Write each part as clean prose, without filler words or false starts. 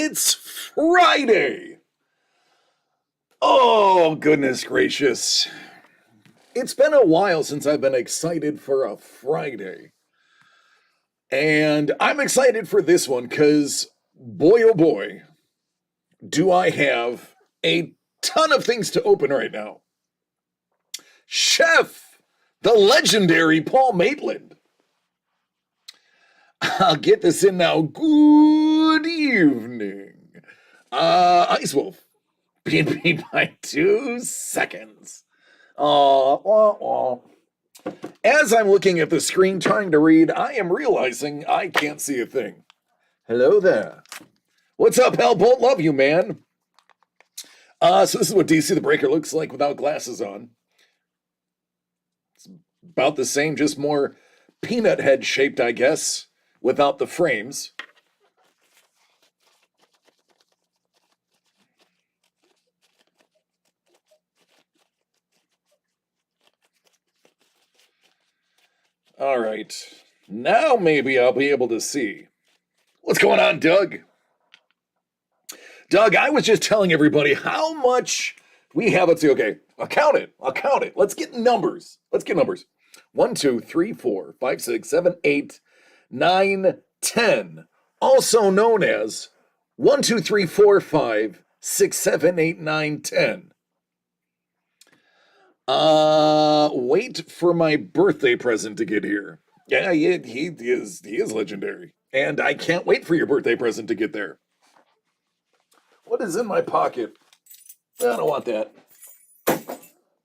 It's Friday! Oh, goodness gracious. It's been a while since I've been excited for a Friday. And I'm excited for this one because, boy oh boy, do I have a ton of things to open right now. Chef, the legendary Paul Maitland. I'll get this in now. Good evening. Ice Wolf. PNP by 2 seconds. As I'm looking at the screen trying to read, I am realizing I can't see a thing. Hello there. What's up, Hellbolt? Love you, man. So this is what DC the Breaker looks like without glasses on. It's about the same, just more peanut head shaped, I guess, without the frames. All right, now maybe I'll be able to see. What's going on, Doug? Doug, I was just telling everybody how much we have. Let's see, okay, I'll count it. Let's get numbers. 1, 2, 3, 4, 5, 6, 7, 8, 9, 10. Also known as 1, 2, 3, 4, 5, 6, 7, 8, 9, 10. Wait for my birthday present to get here. Yeah, he is legendary. And I can't wait for your birthday present to get there. What is in my pocket? I don't want that.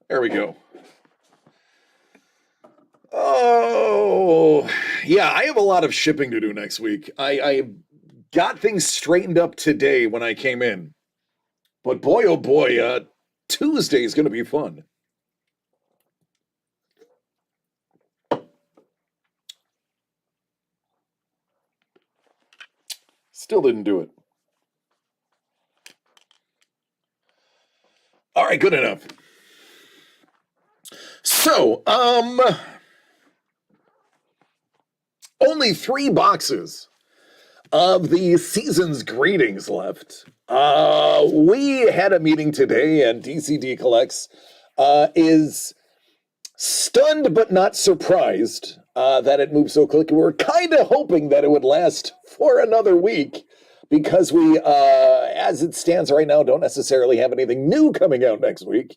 There we go. Oh, yeah, I have a lot of shipping to do next week. I got things straightened up today when I came in. But boy, oh boy, Tuesday is going to be fun. Still didn't do it. All right, good enough. So, only 3 boxes of the season's greetings left. We had a meeting today, and DCD Collects is stunned but not surprised that it moved so quickly. We were kind of hoping that it would last for another week because we, as it stands right now, don't necessarily have anything new coming out next week.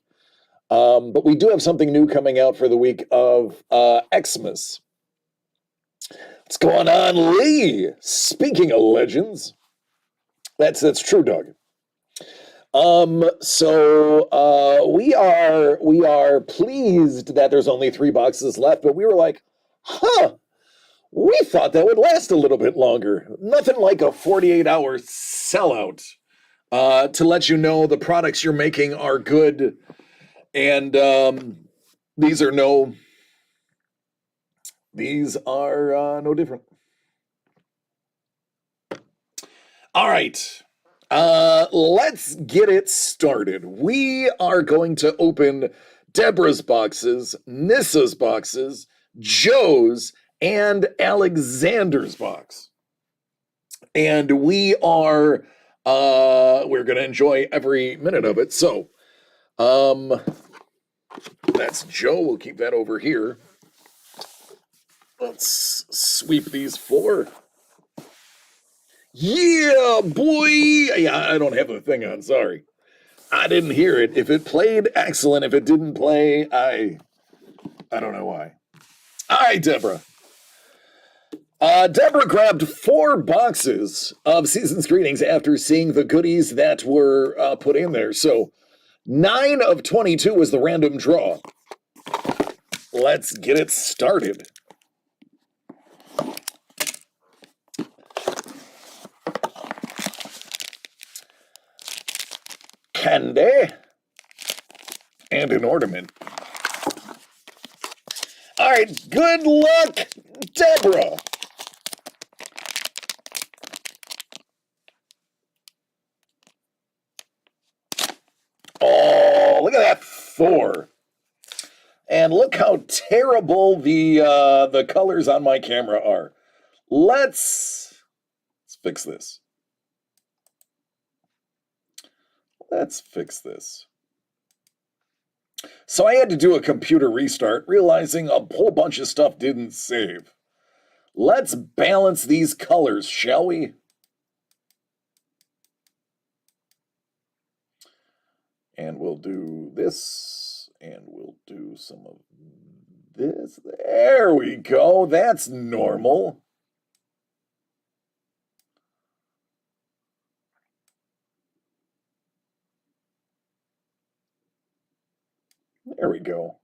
But we do have something new coming out for the week of Xmas. What's going on, Lee? Speaking of legends, that's true, Doug. So we are pleased that there's only 3 boxes left, but we were like, we thought that would last a little bit longer. Nothing like a 48-hour sellout to let you know the products you're making are good, and these are no different. All right. Let's get it started. We are going to open Deborah's boxes, Nissa's boxes, Joe's, and Alexander's box. And we're going to enjoy every minute of it. So, that's Joe. We'll keep that over here. Let's sweep these 4. Yeah, boy. Yeah, I don't have the thing on. Sorry. I didn't hear it. If it played, excellent. If it didn't play, I don't know why. All right, Deborah. Deborah grabbed 4 boxes of Season's Greetings after seeing the goodies that were put in there. So 9 of 22 was the random draw. Let's get it started. Candy and an ornament. All right, good luck, Deborah. Oh, look at that 4. And look how terrible the colors on my camera are. Let's fix this. Let's fix this. So I had to do a computer restart, realizing a whole bunch of stuff didn't save. Let's balance these colors, shall we? And we'll do this, and we'll do some of this. There we go. That's normal. There we go.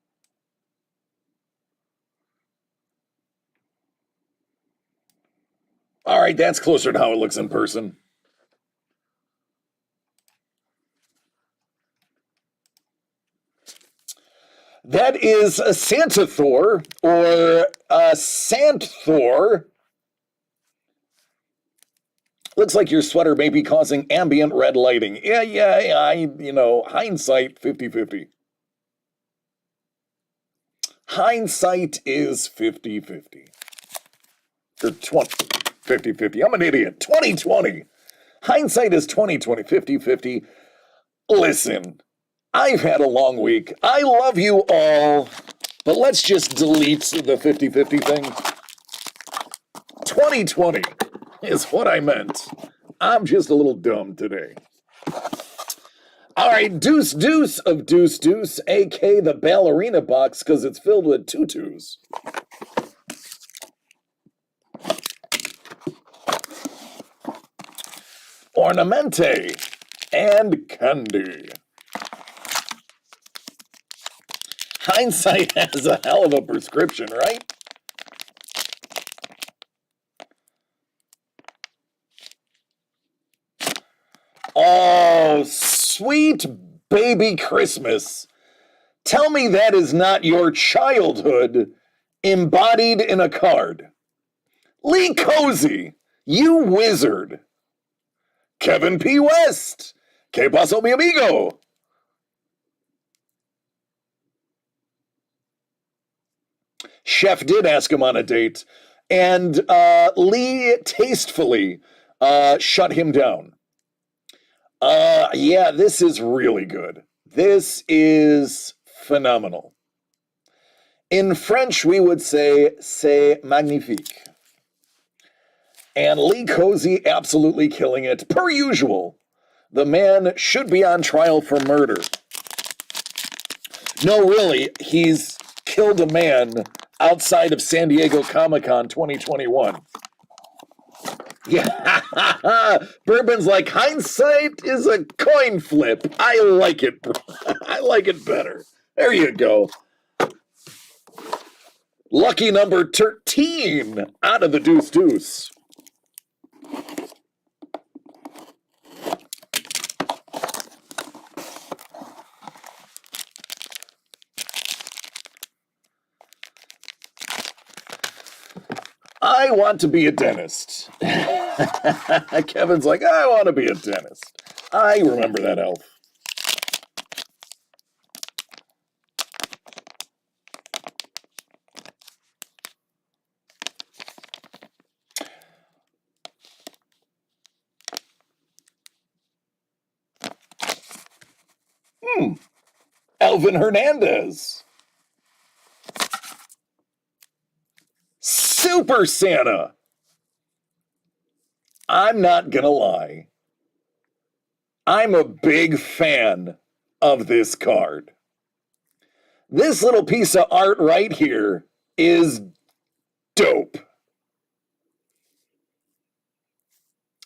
All right, that's closer to how it looks in person. That is a Santa Thor, or a Sant Thor. Looks like your sweater may be causing ambient red lighting. Yeah, hindsight 50-50. Hindsight is 50-50. Or 50-50. I'm an idiot. 20-20. Hindsight is 20-20, 50-50. Listen, I've had a long week. I love you all, but let's just delete the 50-50 thing. 20-20 is what I meant. I'm just a little dumb today. All right, Deuce Deuce of Deuce Deuce, a.k.a. the ballerina box, because it's filled with tutus. Ornamente and candy. Hindsight has a hell of a prescription, right? Oh, sweet baby Christmas. Tell me that is not your childhood embodied in a card. Lee Cozy, you wizard. Kevin P. West, Que paso, mi amigo? Chef did ask him on a date, and Lee tastefully shut him down. Yeah, this is really good. This is phenomenal. In French, we would say, c'est magnifique. And Lee Cozy absolutely killing it. Per usual, the man should be on trial for murder. No, really, he's killed a man outside of San Diego Comic-Con 2021. Yeah, Bourbon's like, hindsight is a coin flip. I like it. I like it better. There you go. Lucky number 13 out of the Deuce Deuce. I want to be a dentist. Kevin's like, I want to be a dentist. I remember that elf. Elvin Hernandez. Super Santa. I'm not gonna lie. I'm a big fan of this card. This little piece of art right here is dope.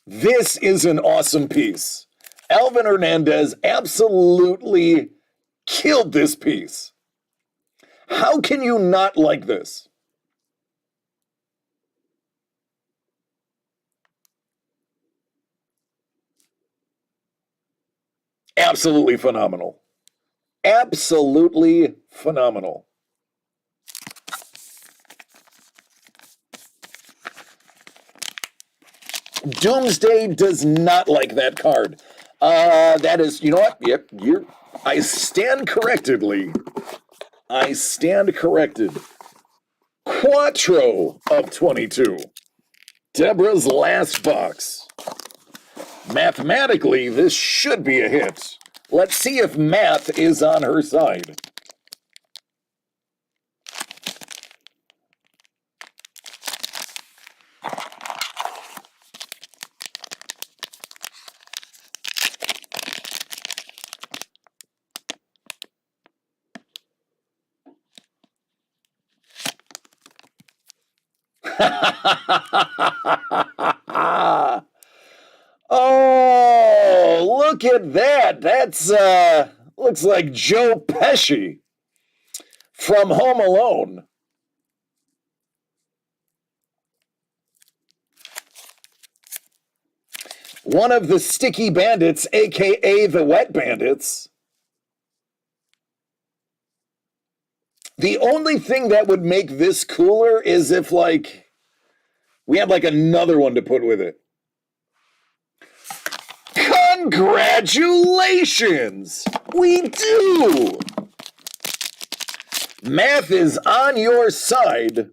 This is an awesome piece. Elvin Hernandez absolutely killed this piece. How can you not like this? Absolutely phenomenal. Absolutely phenomenal. Doomsday does not like that card. That is, you know what? Yep, I stand correctedly. I stand corrected. Quattro of 22. Deborah's last box. Mathematically, this should be a hit. Let's see if math is on her side. Oh, look at that. That's looks like Joe Pesci from Home Alone. One of the sticky bandits, aka the wet bandits. The only thing that would make this cooler is if, like, we had, like, another one to put with it. Congratulations! We do! Math is on your side.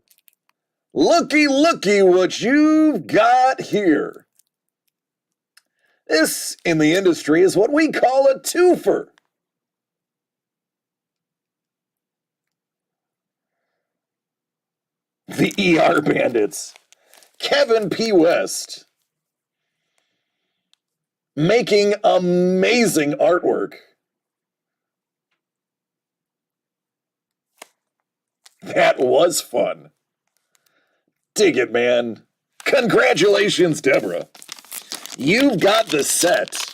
Looky, looky what you've got here. This, in the industry, is what we call a twofer. The ER Bandits. Kevin P. West. Making amazing artwork. That was fun. Dig it, man. Congratulations, Deborah. You got the set.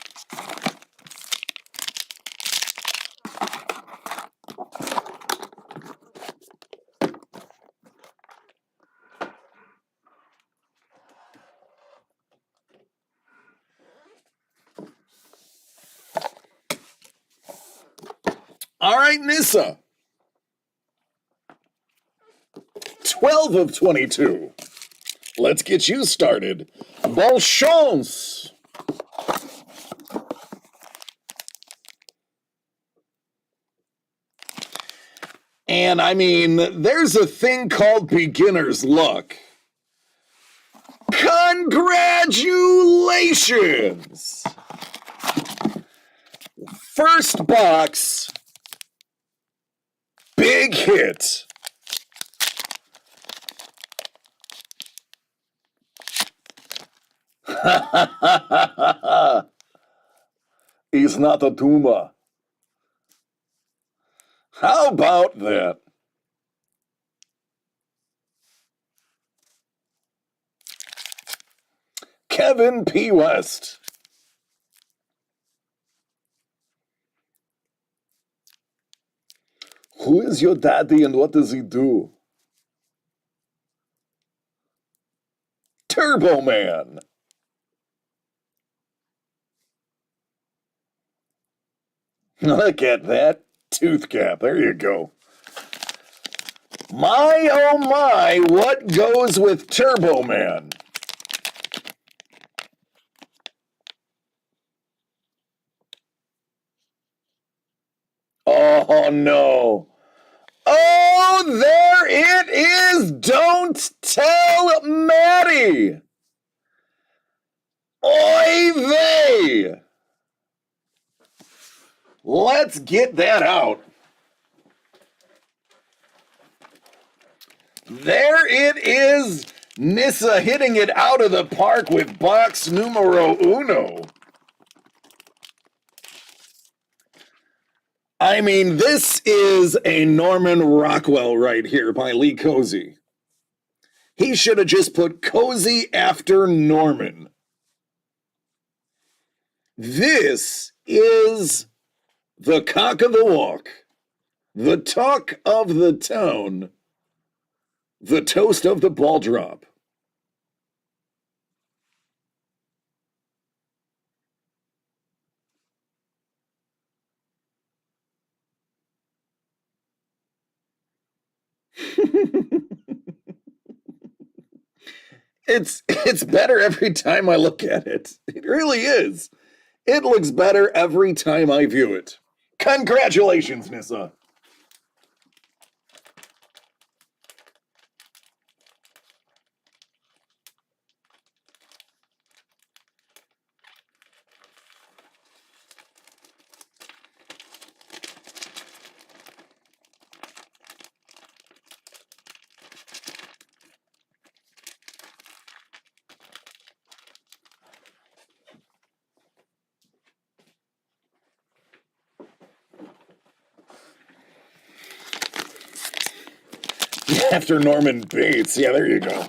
All right, Nissa. 12 of 22. Let's get you started. Bonne chance. And I mean, there's a thing called beginner's luck. Congratulations! First box, big hit. He's not a tumor. How about that? Kevin P. West. Who is your daddy and what does he do? Turbo Man. Look at that tooth cap. There you go. My, oh my, what goes with Turbo Man? Oh, no. Oh, there it is. Don't tell Maddie. Oy vey. Let's get that out. There it is. Nissa hitting it out of the park with box numero uno. I mean, this is a Norman Rockwell right here by Lee Cozy. He should have just put Cozy after Norman. This is the cock of the walk, the talk of the town, the toast of the ball drop. It's better every time I look at it. It really is. It looks better every time I view it. Congratulations, Nissa. After Norman Bates. Yeah, there you go.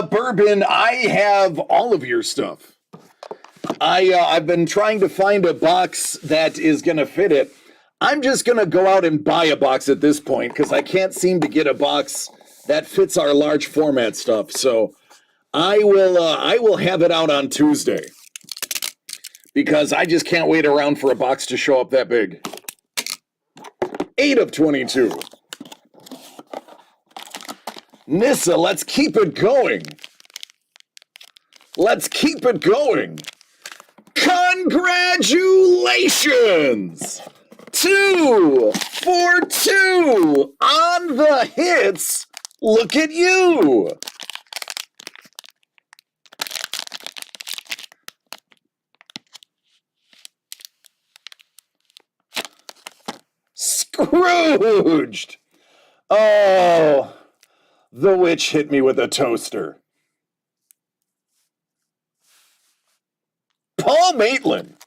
Bourbon, I have all of your stuff. I've been trying to find a box that is going to fit it. I'm just going to go out and buy a box at this point because I can't seem to get a box that fits our large format stuff. So I will have it out on Tuesday because I just can't wait around for a box to show up that big. 8 of 22. Nissa, let's keep it going. Let's keep it going. Congratulations! 2 for 2 on the hits. Look at you. Scrooged. Oh, the witch hit me with a toaster. Paul Maitland.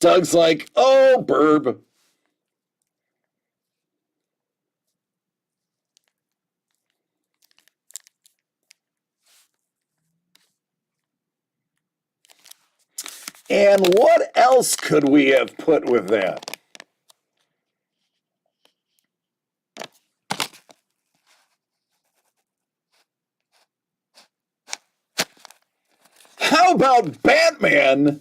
Doug's like, oh, burb. And what else could we have put with that? How about Batman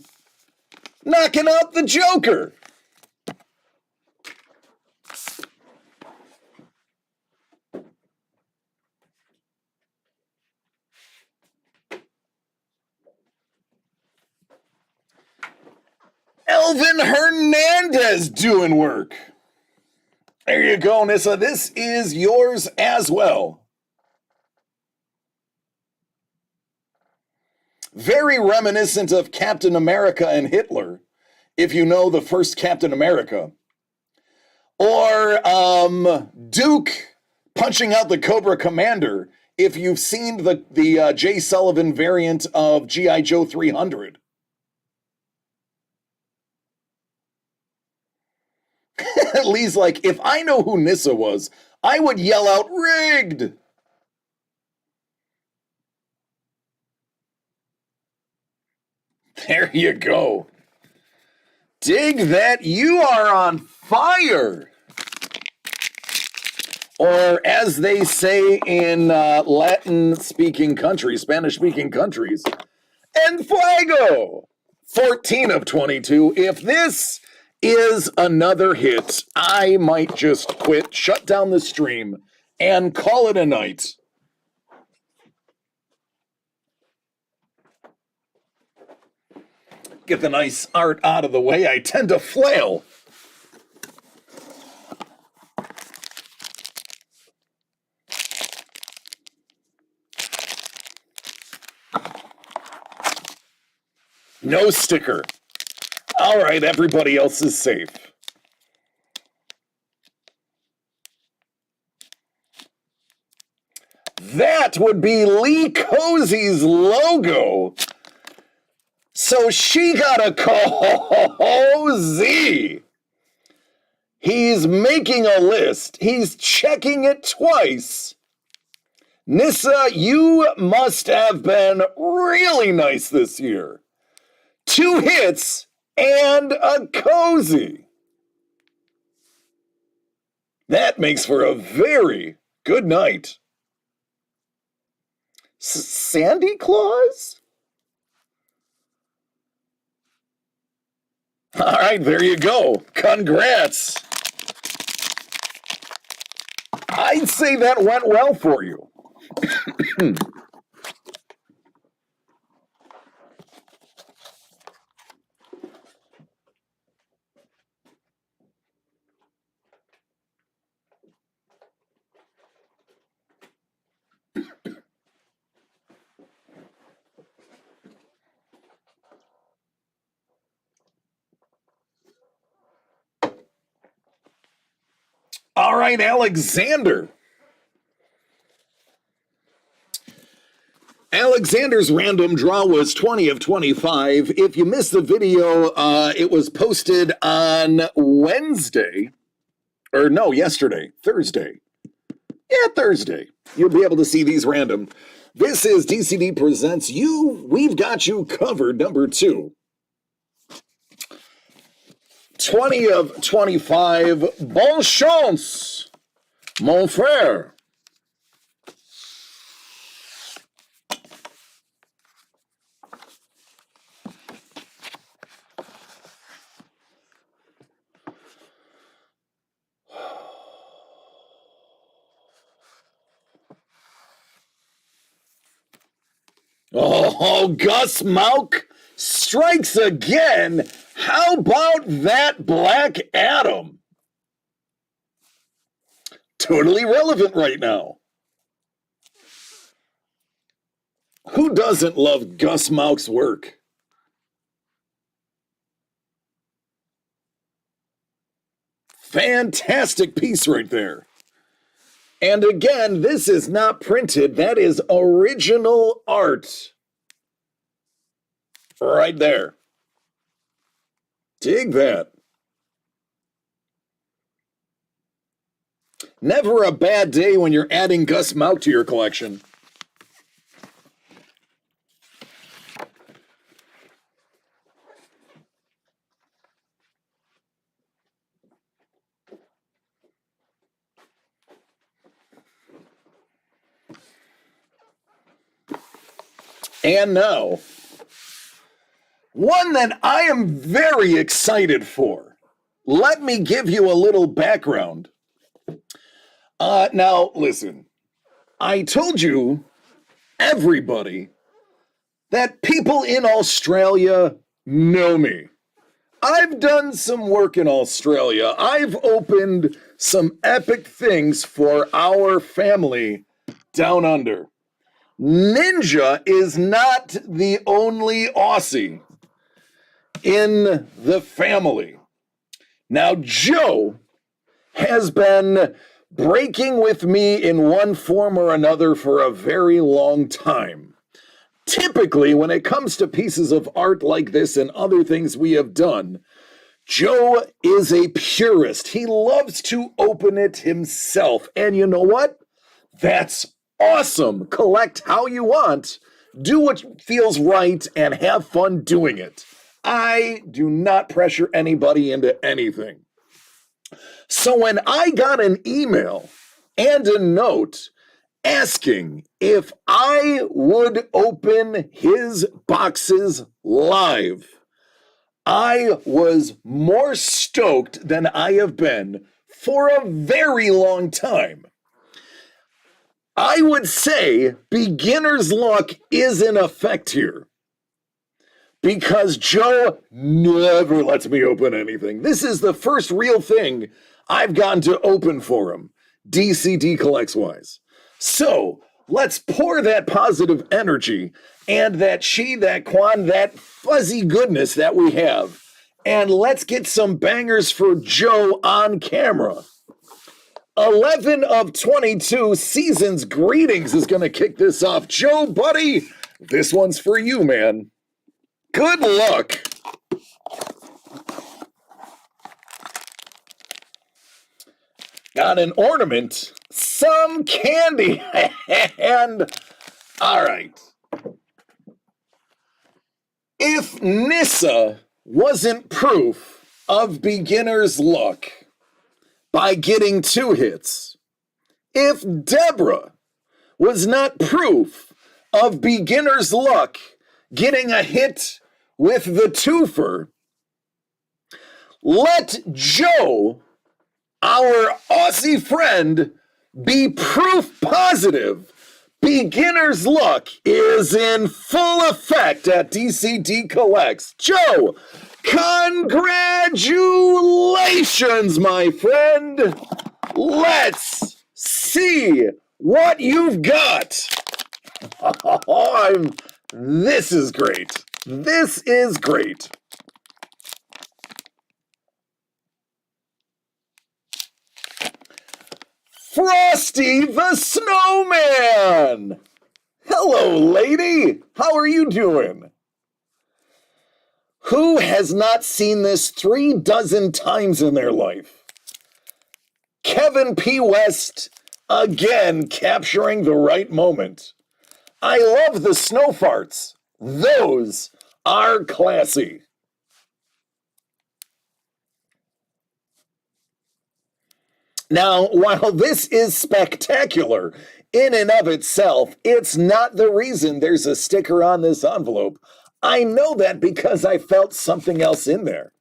knocking out the Joker? Elvin Hernandez doing work. There you go, Nissa. This is yours as well. Very reminiscent of Captain America and Hitler, if you know the first Captain America. Or Duke punching out the Cobra Commander, if you've seen the Jay Sullivan variant of G.I. Joe 300. Lee's like, if I know who Nissa was, I would yell out, rigged! There you go. Dig that, you are on fire! Or as they say in Latin-speaking countries, Spanish-speaking countries, en fuego! 14 of 22. If this is another hit, I might just quit, shut down the stream, and call it a night. Get the nice art out of the way. I tend to flail. No sticker. All right, everybody else is safe. That would be Lee Cozy's logo. So she got a cozy. He's making a list. He's checking it twice. Nissa, you must have been really nice this year. 2 hits and a cozy. That makes for a very good night. Sandy Claus? All right, there you go. Congrats. I'd say that went well for you. All right, Alexander. Alexander's random draw was 20 of 25. If you missed the video, it was posted on Wednesday. Or no, yesterday. Thursday. Yeah, Thursday. You'll be able to see these random. This is DCD Presents You. We've got you covered, number 2. 20 of 25. Bonne chance, mon frère. Oh, Gus Mauk strikes again. How about that Black Adam? Totally relevant right now. Who doesn't love Gus Mauk's work? Fantastic piece right there. And again, this is not printed. That is original art. Right there. Dig that. Never a bad day when you're adding Gus Mauk to your collection. And now, one that I am very excited for. Let me give you a little background. Now, listen. I told you, everybody, that people in Australia know me. I've done some work in Australia. I've opened some epic things for our family down under. Ninja is not the only Aussie in the family. Now, Joe has been breaking with me in one form or another for a very long time. Typically, when it comes to pieces of art like this and other things we have done, Joe is a purist. He loves to open it himself. And you know what? That's awesome. Collect how you want, do what feels right, and have fun doing it. I do not pressure anybody into anything. So when I got an email and a note asking if I would open his boxes live, I was more stoked than I have been for a very long time. I would say beginner's luck is in effect here, because Joe never lets me open anything. This is the first real thing I've gotten to open for him, DCD Collects wise. So let's pour that positive energy and that chi, that quan, that fuzzy goodness that we have, and let's get some bangers for Joe on camera. 11 of 22 Seasons Greetings is going to kick this off. Joe, buddy, this one's for you, man. Good luck. Got an ornament, some candy, and all right. If Nissa wasn't proof of beginner's luck by getting 2 hits, if Deborah was not proof of beginner's luck getting a hit with the twofer, let Joe, our Aussie friend, be proof positive beginner's luck is in full effect at DCD Collects. Joe, congratulations, my friend. Let's see what you've got. This is great. This is great. Frosty the Snowman! Hello, lady. How are you doing? Who has not seen this 36 times in their life? Kevin P. West, again capturing the right moment. I love the snow farts. Those are classy. Now, while this is spectacular in and of itself, it's not the reason there's a sticker on this envelope. I know that because I felt something else in there.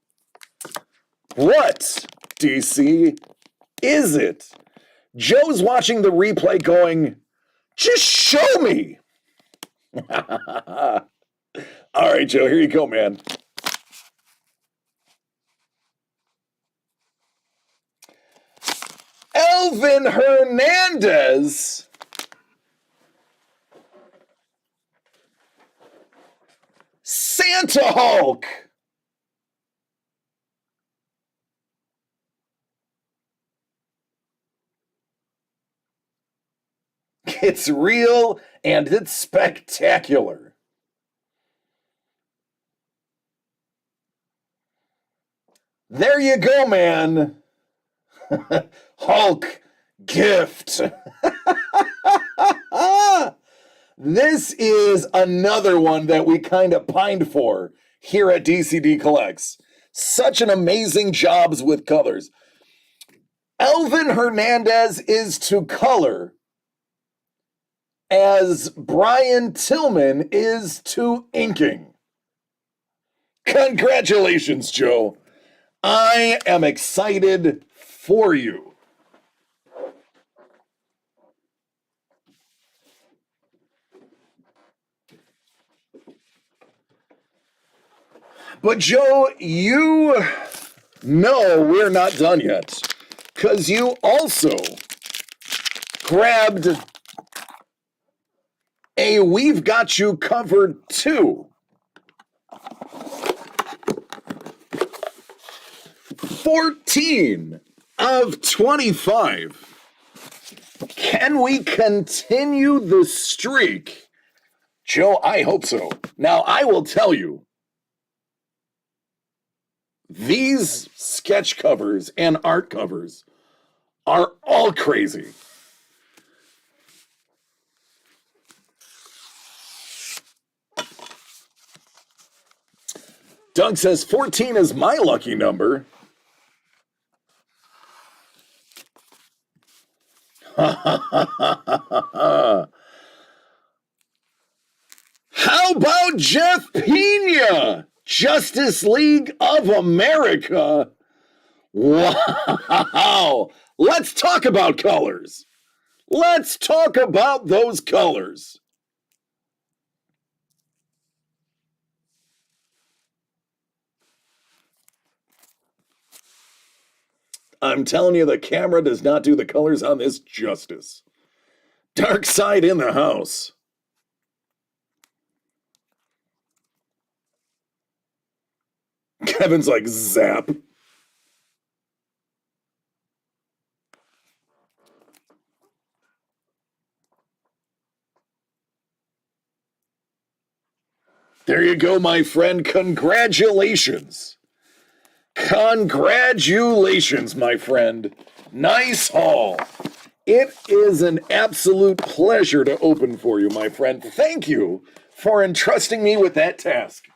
What, DC, is it? Joe's watching the replay going, just show me. All right, Joe, here you go, man. Elvin Hernandez. Santa Hulk. It's real and it's spectacular. There you go, man. Hulk gift. This is another one that we kind of pined for here at DCD Collects. Such an amazing jobs with colors. Elvin Hernandez is to color as Brian Tillman is to inking. Congratulations, Joe. I am excited for you. But Joe, you know we're not done yet, because you also grabbed a We've Got You Covered too. 14 of 25. Can we continue the streak? Joe, I hope so. Now, I will tell you, these sketch covers and art covers are all crazy. Doug says 14 is my lucky number. How about Jeff Pena? Justice League of America. Wow. Let's talk about colors. Let's talk about those colors. I'm telling you, the camera does not do the colors on this justice. Dark side in the house. Kevin's like, zap. There you go, my friend. Congratulations. Congratulations, my friend. Nice haul. It is an absolute pleasure to open for you, my friend. Thank you for entrusting me with that task.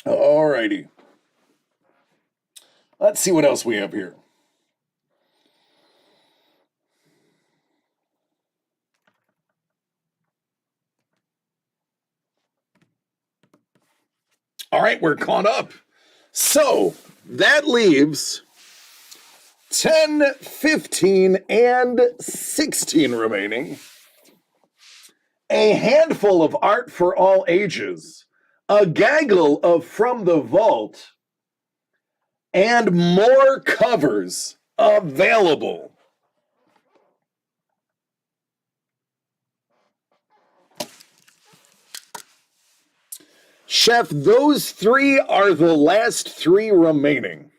Alrighty. Let's see what else we have here. All right, we're caught up. So that leaves 10, 15, and 16 remaining. a handful of art for all ages, a gaggle of From the Vault, and more covers available. Chef, those three are the last three remaining.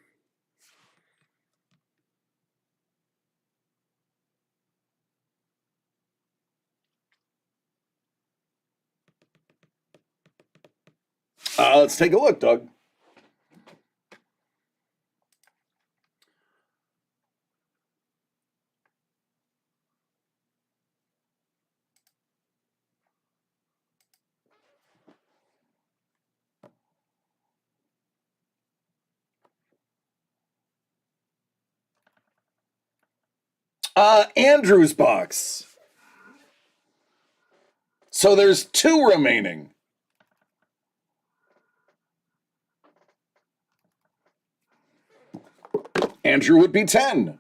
Let's take a look, Doug. Andrew's box. So there's two remaining. Andrew would be 10.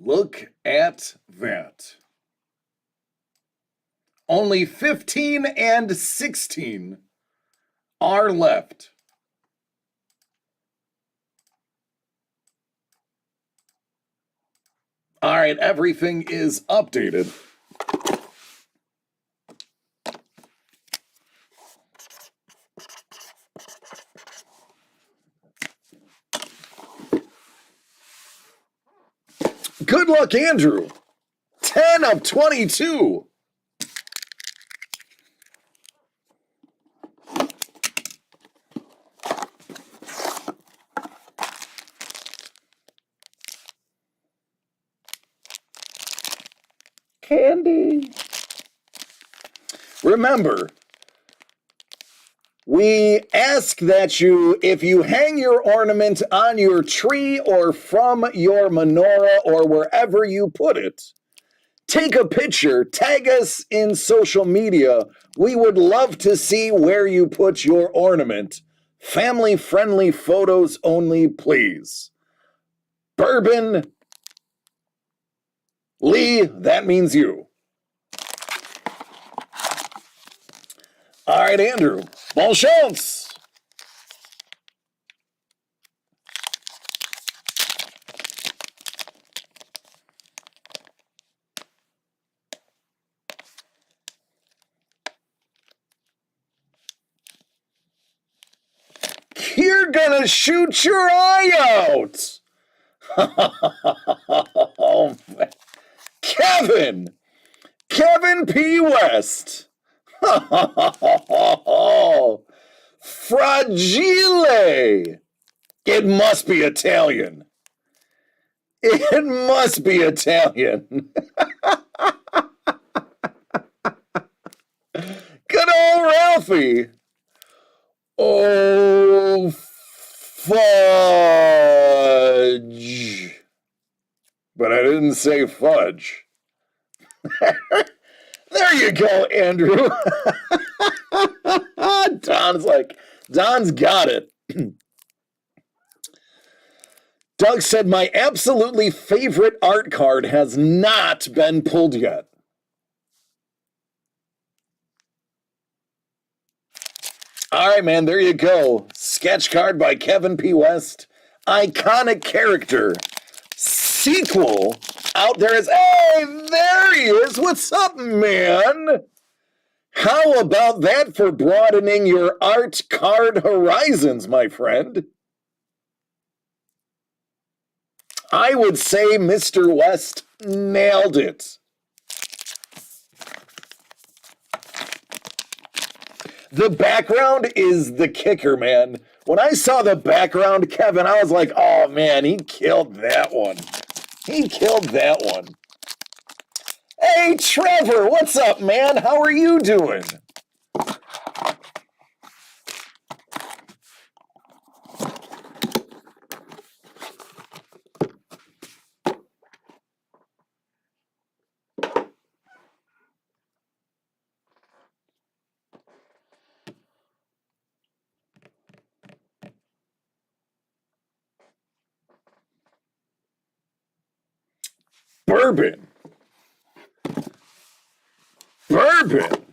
Look at that. Only 15 and 16 are left. All right, everything is updated. Good luck, Andrew. 10 of 22. Candy. Remember, we ask that you, if you hang your ornament on your tree or from your menorah or wherever you put it, take a picture, tag us in social media. We would love to see where you put your ornament. Family-friendly photos only, please. Bourbon, Lee, that means you. All right, Andrew. Bon chance. You're gonna shoot your eye out. Oh, Kevin P. West. Fragile. It must be Italian. It must be Italian. Good old Ralphie. Oh, fudge. But I didn't say fudge. There you go, Andrew. Don's got it. Doug said, my absolutely favorite art card has not been pulled yet. All right, man, there you go. Sketch card by Kevin P. West. Iconic character. Sequel out there is, hey, there he is. What's up, man? How about that for broadening your art card horizons, my friend? I would say Mr. West nailed it. The background is the kicker, man. When I saw the background, Kevin, I was like, oh, man, he killed that one. He killed that one. Hey, Trevor, what's up, man? How are you doing? Bourbon. Bourbon.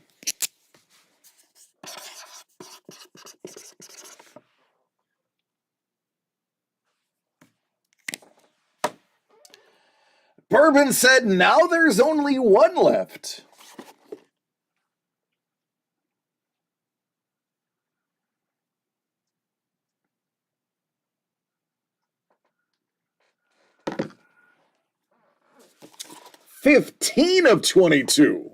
Bourbon said, now there's only one left. $15 of 22.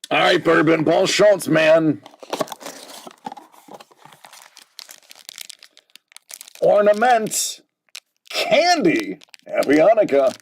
All right, Bourbon, Paul Schultz, man. Ornament. Candy. Happy Hanukkah.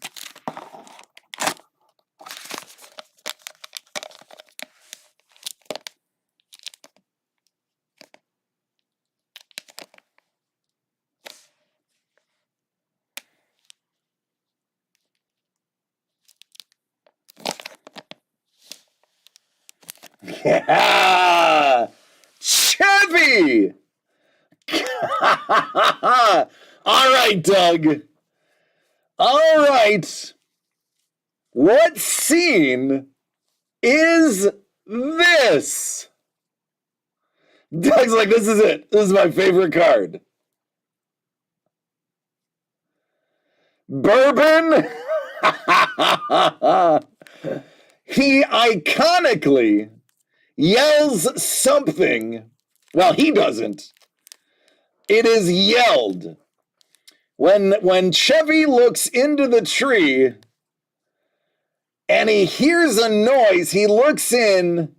Yeah! Chevy! All right, Doug. All right. What scene is this? Doug's like, this is it. This is my favorite card. Bourbon. He iconically yells something. Well, he doesn't. It is yelled. When Chevy looks into the tree and he hears a noise, he looks in,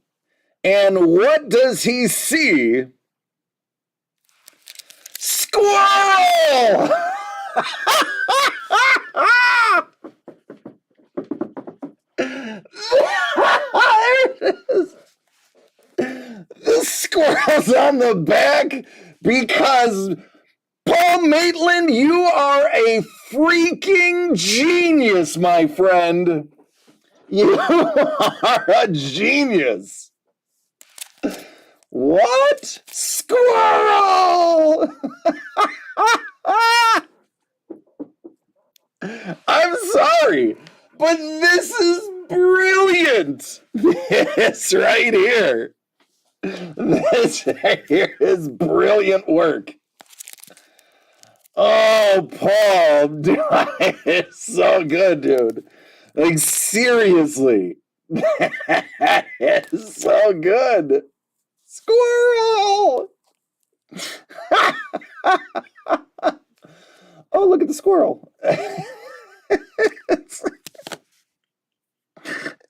and what does he see? Squirrel! There it is. The squirrel's on the back because Paul Maitland, you are a freaking genius, my friend. You are a genius. What? Squirrel! I'm sorry, but this is brilliant. This right here. This right here is brilliant work. Oh, Paul, dude, it's so good, dude. Like, seriously. That is so good. Squirrel! Oh, look at the squirrel.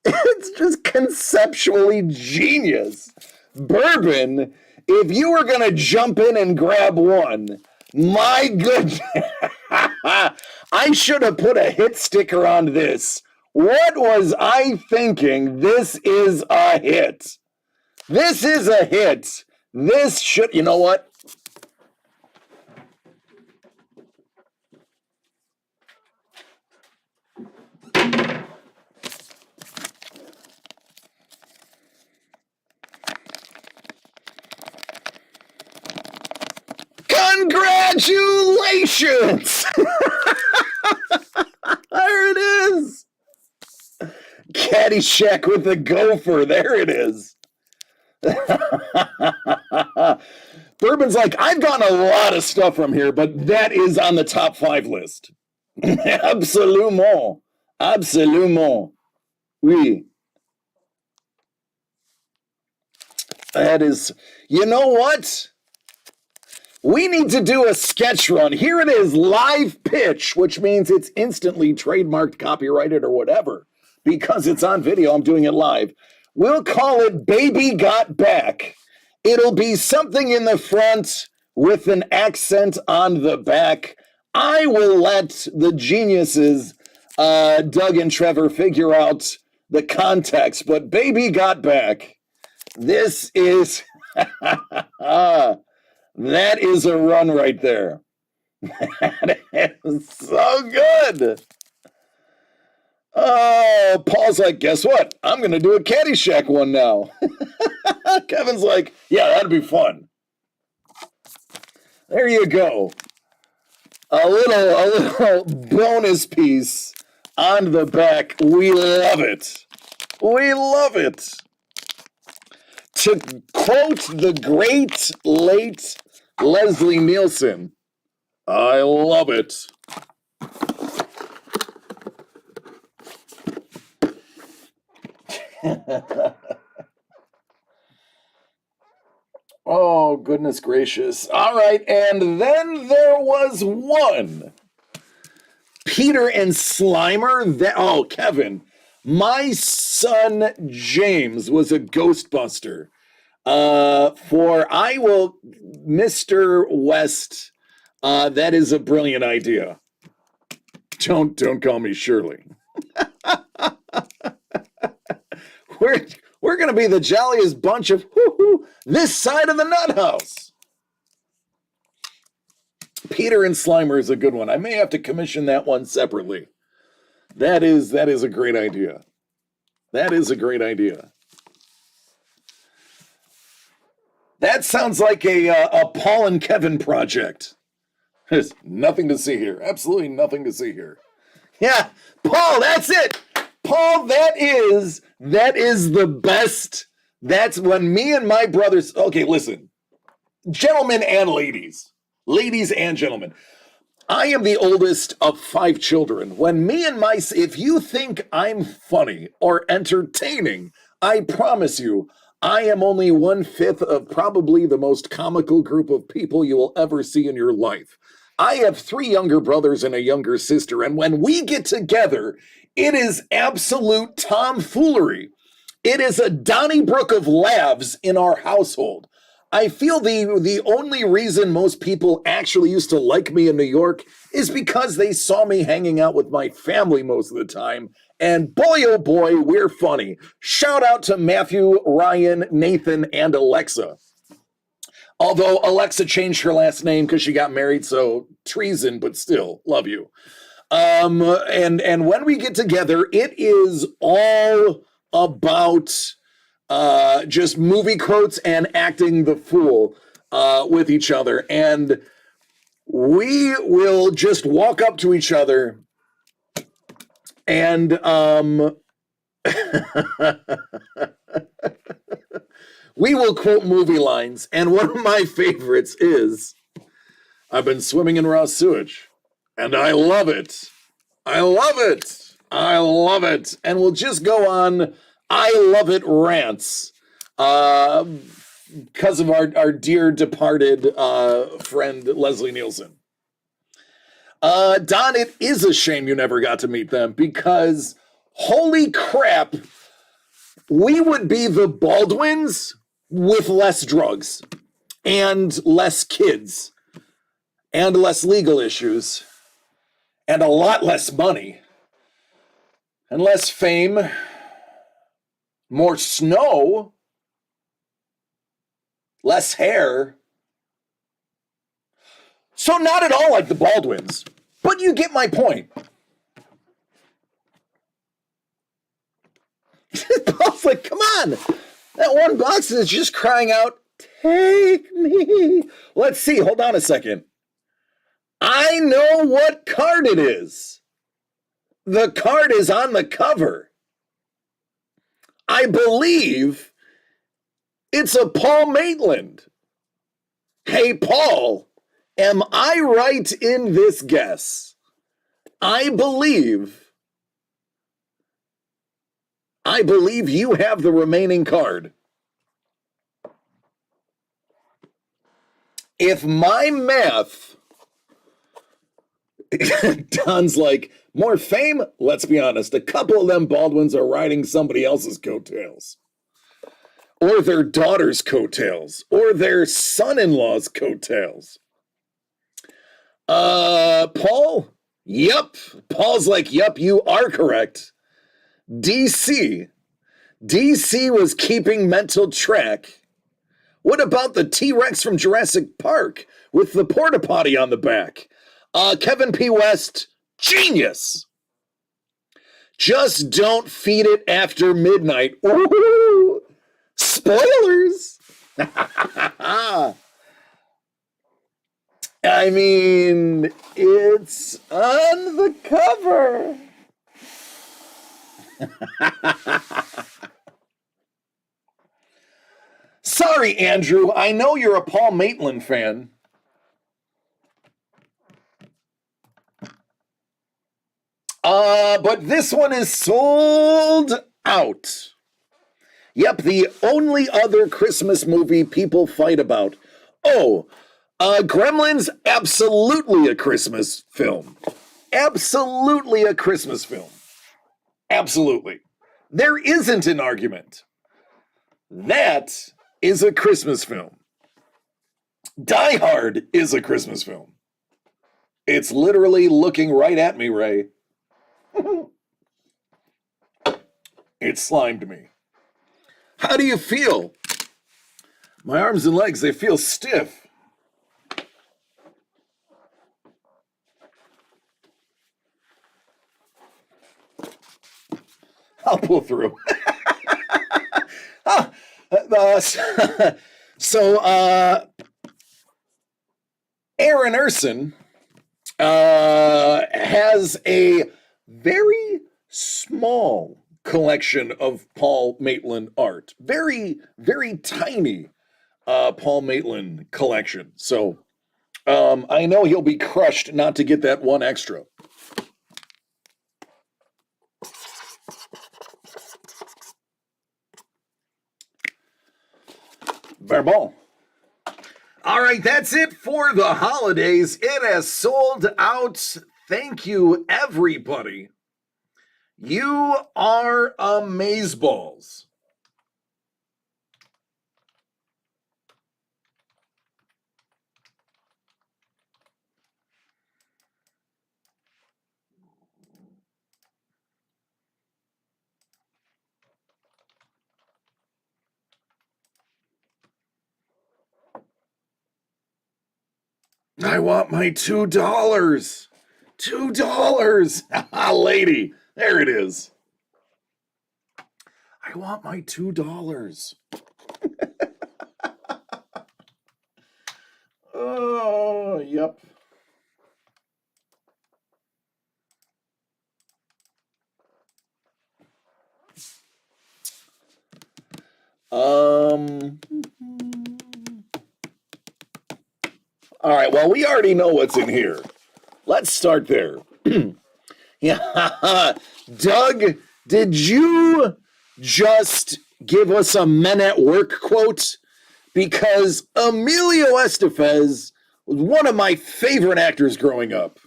It's just conceptually genius. Bourbon, if you were going to jump in and grab one, my goodness, I should have put a hit sticker on this. What was I thinking? This is a hit. This is a hit. This should, you know what? Congratulations! There it is. Caddyshack with the gopher. There it is. Bourbon's like, I've gotten a lot of stuff from here, but that is on the top 5 list. Absolument. Absolument. Oui. That is, you know what? We need to do a sketch run. Here it is, live pitch, which means it's instantly trademarked, copyrighted, or whatever. Because it's on video, I'm doing it live. We'll call it Baby Got Back. It'll be something in the front with an accent on the back. I will let the geniuses, Doug and Trevor, figure out the context. But Baby Got Back. This is... That is a run right there. That is so good. Oh, Paul's like, guess what? I'm going to do a Caddyshack one now. Kevin's like, yeah, that'd be fun. There you go. A little bonus piece on the back. We love it. We love it. To quote the great late Leslie Nielsen, I love it. Oh, goodness gracious. All right, and then there was one. Peter and Slimer. Kevin, my son James was a Ghostbuster. Mr. West, that is a brilliant idea. Don't call me Shirley. We're going to be the jolliest bunch of this side of the nut house. Peter and Slimer is a good one. I may have to commission that one separately. That is a great idea. That is a great idea. That sounds like a Paul and Kevin project. There's nothing to see here. Absolutely nothing to see here. Yeah, Paul, that's it. Paul, that is the best. That's when me and my brothers, okay, listen, gentlemen and ladies and gentlemen, I am the oldest of 5 children. If you think I'm funny or entertaining, I promise you, I am only 1/5 of probably the most comical group of people you will ever see in your life. I have 3 younger brothers and a younger sister, and when we get together, it is absolute tomfoolery. It is a Donnybrook of laughs in our household. I feel the only reason most people actually used to like me in New York is because they saw me hanging out with my family most of the time. And boy, oh boy, we're funny. Shout out to Matthew, Ryan, Nathan, and Alexa. Although Alexa changed her last name because she got married, so treason, but still, love you. And when we get together, it is all about just movie quotes and acting the fool with each other. And we will just walk up to each other and we will quote movie lines. And one of my favorites is, I've been swimming in raw sewage, and I love it. I love it. I love it. And we'll just go on I love it rants because of our dear departed friend Leslie Nielsen. Don, it is a shame you never got to meet them because holy crap, we would be the Baldwins with less drugs and less kids and less legal issues and a lot less money and less fame, more snow, less hair. So not at all like the Baldwins, but you get my point. Paul's like, come on, that one box is just crying out, take me. Let's see, hold on a second. I know what card it is. The card is on the cover. I believe it's a Paul Maitland. Hey, Paul, am I right in this guess? I believe you have the remaining card. If my math, Don's like, more fame? Let's be honest, a couple of them Baldwins are riding somebody else's coattails. Or their daughter's coattails. Or their son-in-law's coattails. Paul? Yup. Paul's like, yup, you are correct. DC was keeping mental track. What about the T-Rex from Jurassic Park with the porta potty on the back? Kevin P. West, genius. Just don't feed it after midnight. Ooh. spoilers. I mean, it's on the cover. Sorry, Andrew. I know you're a Paul Maitland fan. But this one is sold out. Yep, the only other Christmas movie people fight about. Oh, Gremlins, absolutely a Christmas film. Absolutely a Christmas film. Absolutely. There isn't an argument. That is a Christmas film. Die Hard is a Christmas film. It's literally looking right at me, Ray. It slimed me. How do you feel? My arms and legs, they feel stiff. I'll pull through. So, Aaron Urson has a very small collection of Paul Maitland art. Very, very tiny Paul Maitland collection. So I know he'll be crushed not to get that one extra. Verbal. All right, that's it for the holidays. It has sold out. Thank you, everybody. You are amazeballs. I want my $2. $2. Lady, there it is. I want my $2. Oh, yep. All right, well, we already know what's in here. Let's start there. Yeah, Doug, did you just give us a Men at Work quote? Because Emilio Estevez was one of my favorite actors growing up.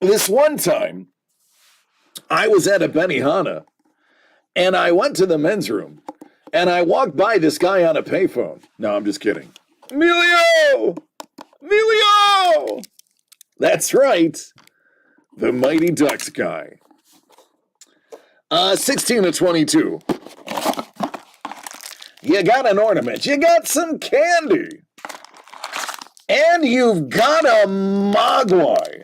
This one time, I was at a Benihana, and I went to the men's room, and I walked by this guy on a payphone. No, I'm just kidding. Emilio! Emilio! That's right. The Mighty Ducks guy. 16 to 22. You got an ornament. You got some candy. And you've got a Mogwai.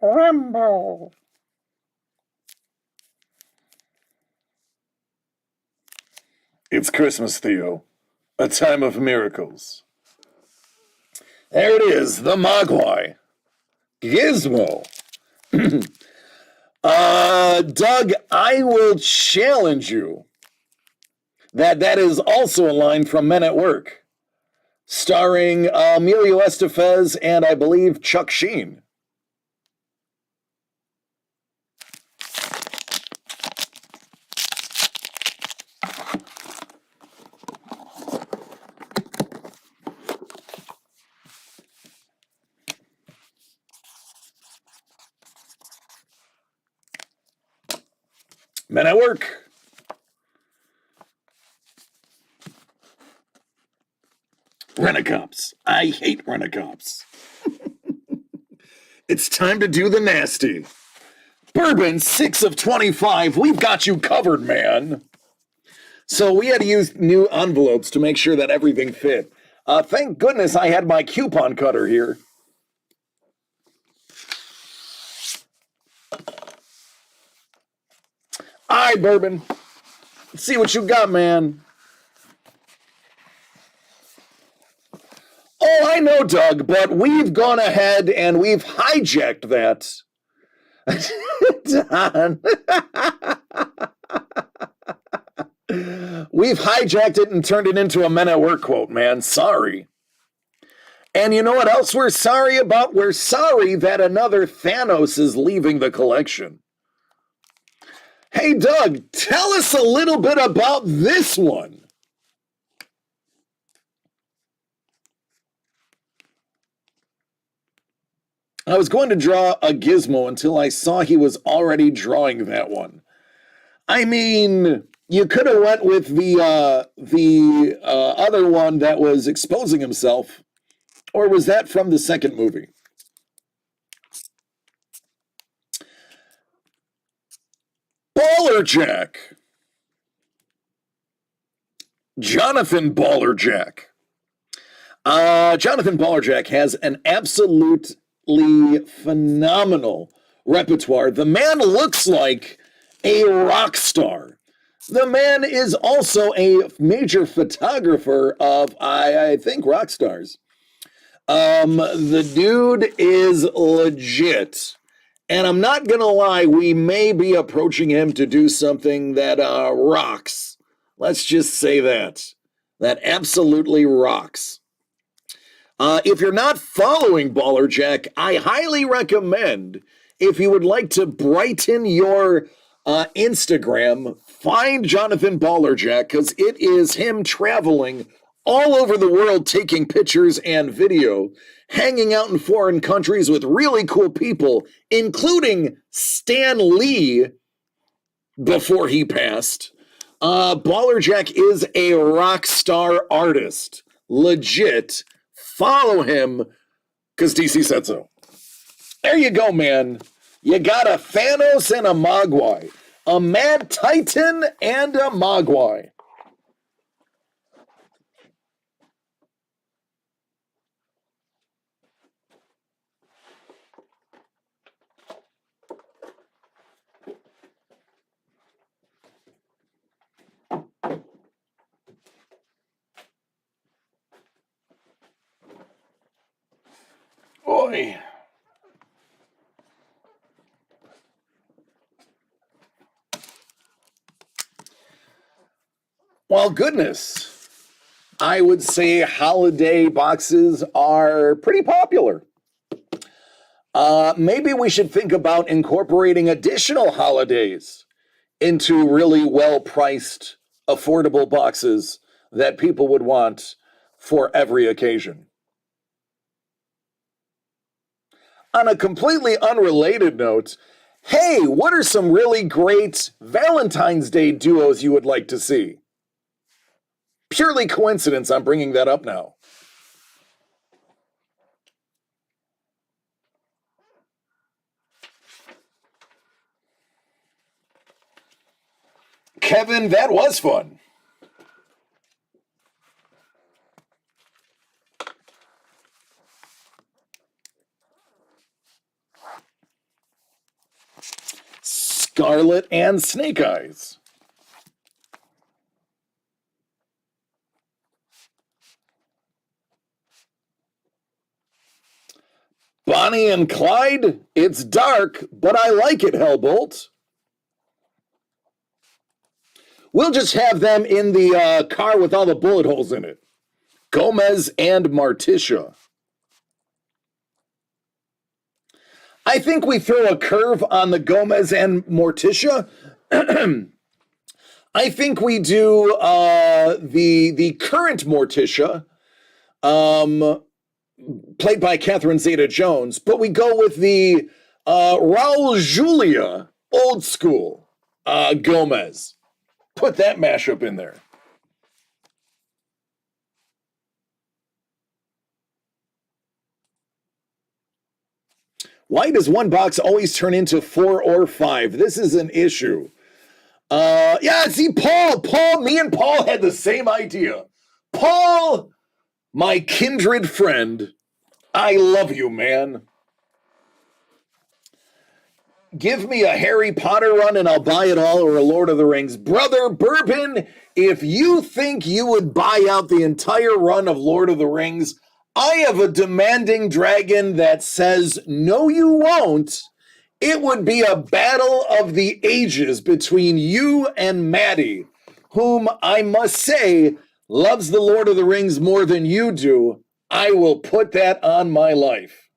Rambo. It's Christmas, Theo. A time of miracles. There it is, the Mogwai. Gizmo. Doug, I will challenge you that is also a line from Men at Work, starring Emilio Estevez and I believe Chuck Sheen. Men at Work. Rent-a-cops. I hate rent-a-cops. It's time to do the nasty. Bourbon, 6 of 25. We've got you covered, man. So we had to use new envelopes to make sure that everything fit. Thank goodness I had my coupon cutter here. All right, Bourbon. Let's see what you got, man. Oh, I know, Doug, but we've gone ahead and we've hijacked that. Don. We've hijacked it and turned it into a Men at Work quote, man. Sorry. And you know what else we're sorry about? We're sorry that another Thanos is leaving the collection. Hey, Doug, tell us a little bit about this one. I was going to draw a gizmo until I saw he was already drawing that one. I mean, you could have went with the other one that was exposing himself, or was that from the second movie? Ballerjack. Jonathan Ballerjack. Jonathan Ballerjack has an absolutely phenomenal repertoire. The man looks like a rock star. The man is also a major photographer of, I think, rock stars. The dude is legit. And I'm not going to lie, we may be approaching him to do something that rocks. Let's just say that. That absolutely rocks. If you're not following Ballerjack, I highly recommend, if you would like to brighten your Instagram, find Jonathan Ballerjack, because it is him traveling all over the world taking pictures and video, hanging out in foreign countries with really cool people, including Stan Lee before he passed. Ballerjack is a rock star artist. Legit. Follow him, because DC said so. There you go, man. You got a Thanos and a Mogwai. A Mad Titan and a Mogwai. Boy. Well, goodness. I would say holiday boxes are pretty popular. Maybe we should think about incorporating additional holidays into really well-priced, affordable boxes that people would want for every occasion. On a completely unrelated note, hey, what are some really great Valentine's Day duos you would like to see? Purely coincidence I'm bringing that up now. Kevin, that was fun. Scarlet and Snake Eyes. Bonnie and Clyde, it's dark, but I like it, Hellbolt. We'll just have them in the car with all the bullet holes in it. Gomez and Morticia. I think we throw a curve on the Gomez and Morticia. I think we do the current Morticia, played by Catherine Zeta-Jones, but we go with the Raul Julia old school Gomez. Put that mashup in there. Why does one box always turn into 4 or 5? This is an issue. Yeah, see, Paul, me and Paul had the same idea. Paul My kindred friend, I love you, man. Give me a Harry Potter run and I'll buy it all, or a Lord of the Rings. Brother Bourbon, if you think you would buy out the entire run of Lord of the Rings, I have a demanding dragon that says, no, you won't. It would be a battle of the ages between you and Maddie, whom I must say loves the Lord of the Rings more than you do. I will put that on my life.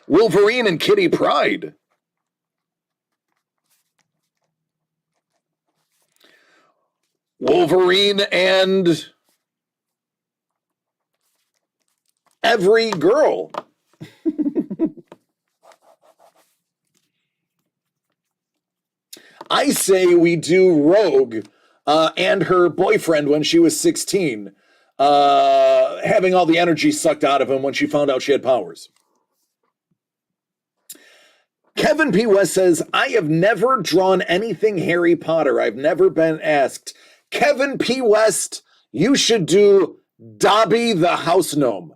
Wolverine and Kitty Pryde. Wolverine and every girl. I say we do Rogue and her boyfriend when she was 16, having all the energy sucked out of him when she found out she had powers. Kevin P. West says, I have never drawn anything Harry Potter. I've never been asked. Kevin P. West, you should do Dobby the House Gnome.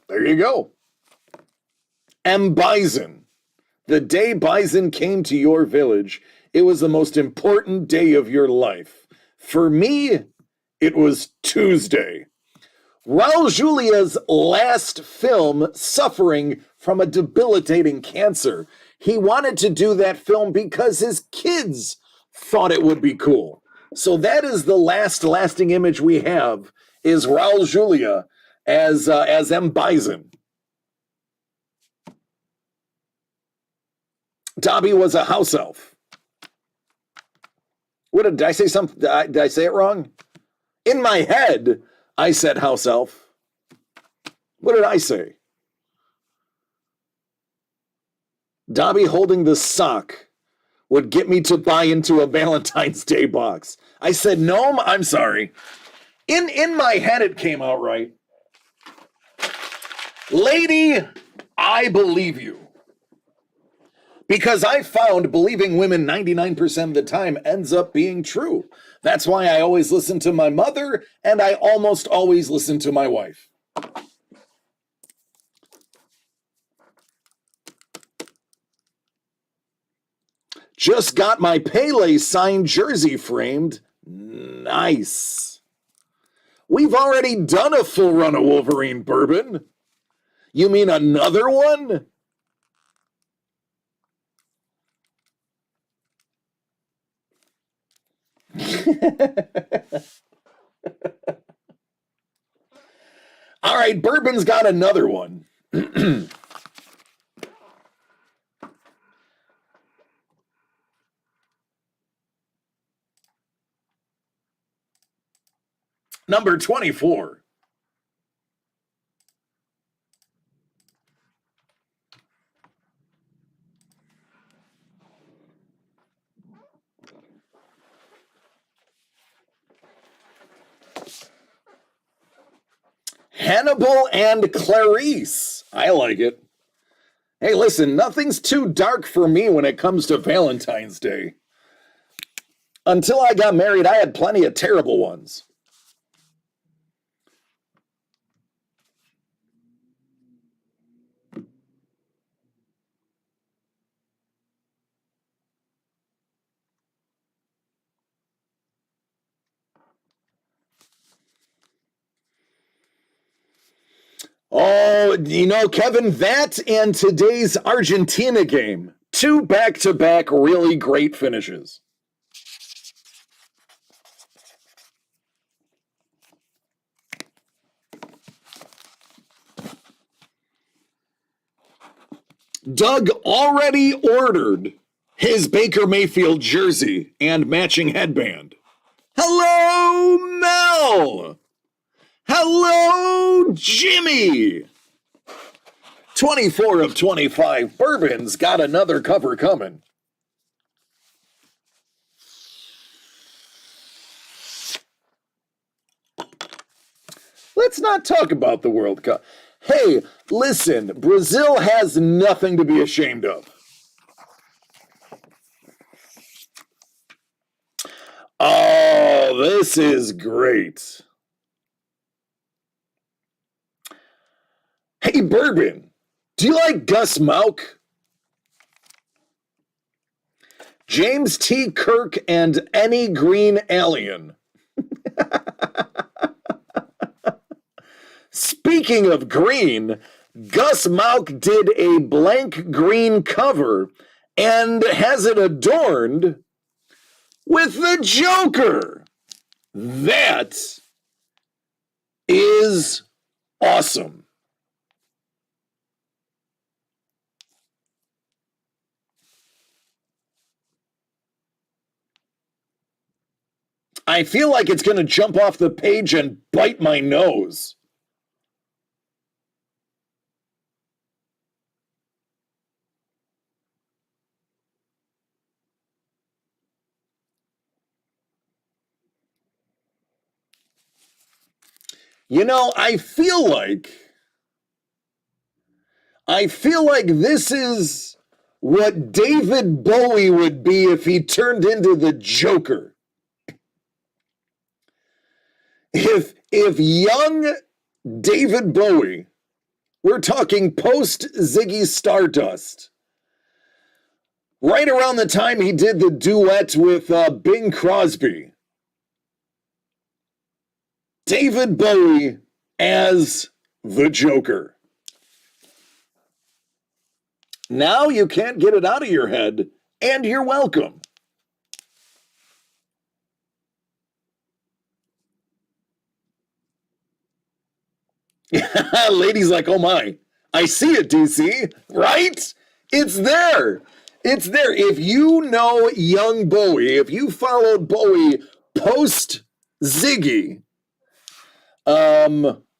There you go. M. Bison. The day Bison came to your village, it was the most important day of your life. For me, it was Tuesday. Raul Julia's last film, suffering from a debilitating cancer. He wanted to do that film because his kids thought it would be cool. So that is the last lasting image we have, is Raul Julia as M. Bison. Dobby was a house elf. What did I say? Did I say it wrong? In my head, I said house elf. What did I say? Dobby holding the sock would get me to buy into a Valentine's Day box. I said gnome. I'm sorry. In my head, it came out right. Lady, I believe you. Because I found believing women 99% of the time ends up being true. That's why I always listen to my mother, and I almost always listen to my wife. Just got my Pele signed jersey framed. Nice. We've already done a full run of Wolverine, Bourbon. You mean another one? All right, Bourbon's got another one. Number 24. Hannibal and Clarice. I like it. Hey, listen, nothing's too dark for me when it comes to Valentine's Day. Until I got married, I had plenty of terrible ones. Oh, you know, Kevin, that and today's Argentina game. 2 back-to-back really great finishes. Doug already ordered his Baker Mayfield jersey and matching headband. Hello, Mel! Hello, Jimmy! 24 of 25. Bourbon's got another cover coming. Let's not talk about the World Cup. Hey, listen, Brazil has nothing to be ashamed of. Oh, Oh, this is great. Hey, Bourbon, do you like Gus Mauk? James T. Kirk and any green alien. Speaking of green, Gus Mauk did a blank green cover and has it adorned with the Joker. That is awesome. I feel like it's going to jump off the page and bite my nose. You know, I feel like this is what David Bowie would be if he turned into the Joker. If young David Bowie, we're talking post Ziggy Stardust, right around the time he did the duet with Bing Crosby, David Bowie as the Joker. Now you can't get it out of your head, and you're welcome. Lady's like, oh my, I see it, DC, right? It's there. It's there. If you know young Bowie, if you followed Bowie post Ziggy,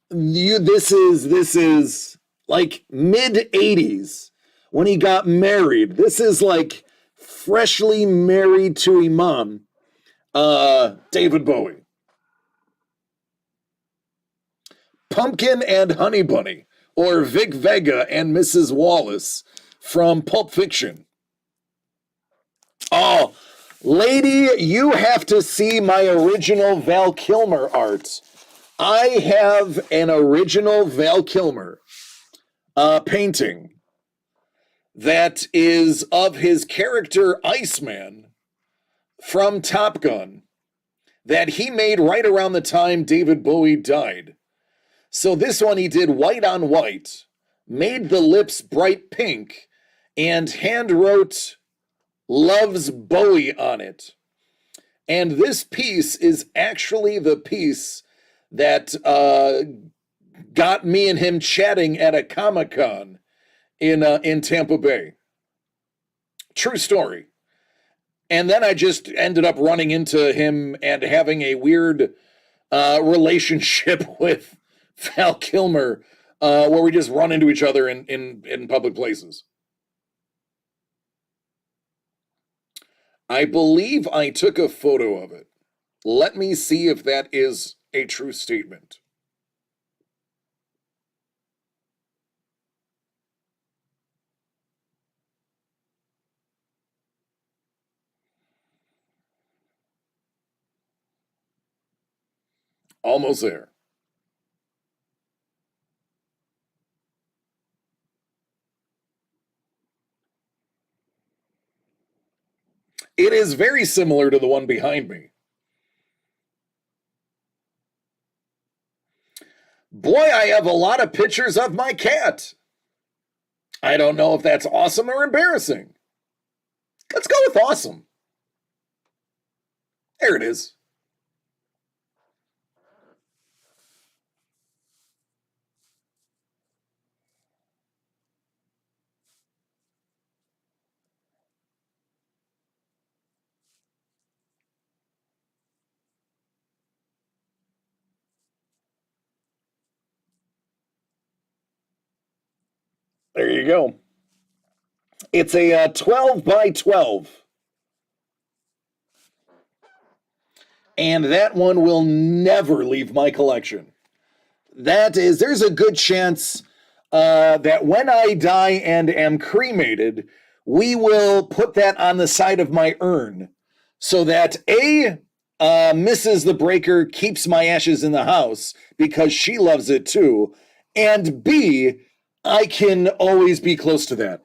this is like mid 80s when he got married. This is like freshly married to Imam, David Bowie. Pumpkin and Honey Bunny, or Vic Vega and Mrs. Wallace from Pulp Fiction. Oh, lady, you have to see my original Val Kilmer art. I have an original Val Kilmer painting that is of his character Iceman from Top Gun that he made right around the time David Bowie died. So this one he did white on white, made the lips bright pink, and hand wrote Loves Bowie on it. And this piece is actually the piece that got me and him chatting at a Comic-Con in Tampa Bay. True story. And then I just ended up running into him and having a weird relationship with Val Kilmer, where we just run into each other in public places. I believe I took a photo of it. Let me see if that is a true statement. Almost there. It is very similar to the one behind me. Boy, I have a lot of pictures of my cat. I don't know if that's awesome or embarrassing. Let's go with awesome. There it is. There you go. It's a 12 by 12. And that one will never leave my collection. There's a good chance that when I die and am cremated, we will put that on the side of my urn so that A, Mrs. the Breaker keeps my ashes in the house because she loves it too. And B, I can always be close to that.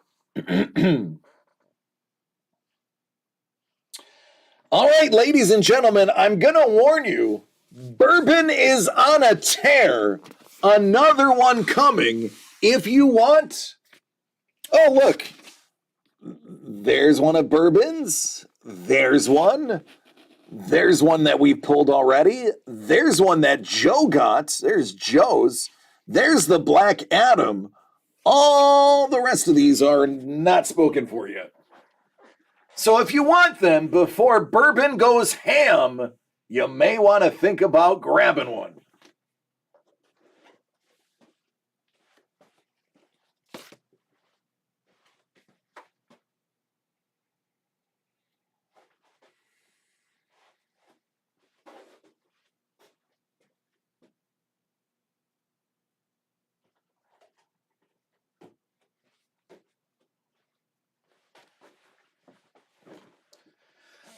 All right, ladies and gentlemen, I'm going to warn you, bourbon is on a tear. Another one coming. If you want. Oh, look. There's one of bourbon's. There's one. There's one that we pulled already. There's one that Joe got. There's Joe's. There's the Black Adam. All the rest of these are not spoken for yet. So if you want them before bourbon goes ham, you may want to think about grabbing one.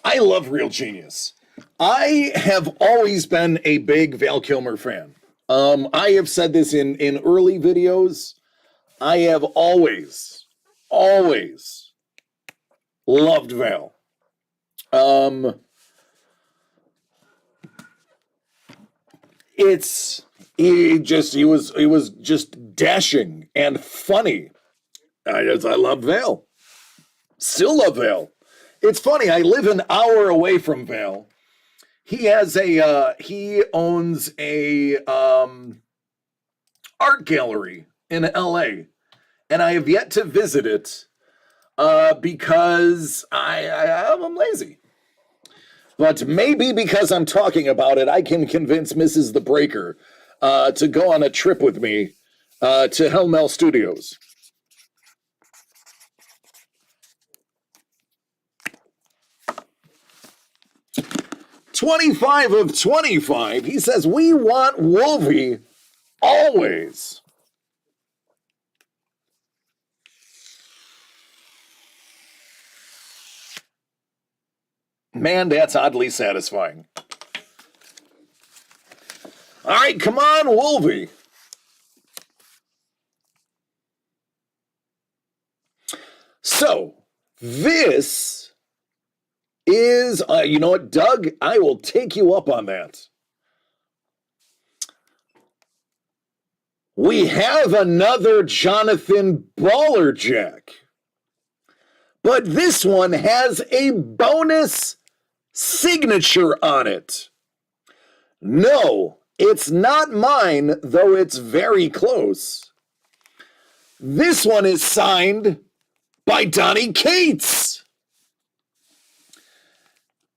I love Real Genius. I have always been a big Val Kilmer fan. I have said this in early videos. I have always loved Val. He was just dashing and funny. I love Val. Still love Val. It's funny, I live an hour away from Val. He owns a art gallery in LA, and I have yet to visit it because I'm lazy. But maybe because I'm talking about it, I can convince Mrs. the Breaker to go on a trip with me to Hell Mel Studios. $25 of $25. He says, we want Wolvie always. Man, that's oddly satisfying. All right, come on, Wolvie. So, this is, you know what, Doug? I will take you up on that. We have another Jonathan Ballerjack. But this one has a bonus signature on it. No, it's not mine, though it's very close. This one is signed by Donnie Cates.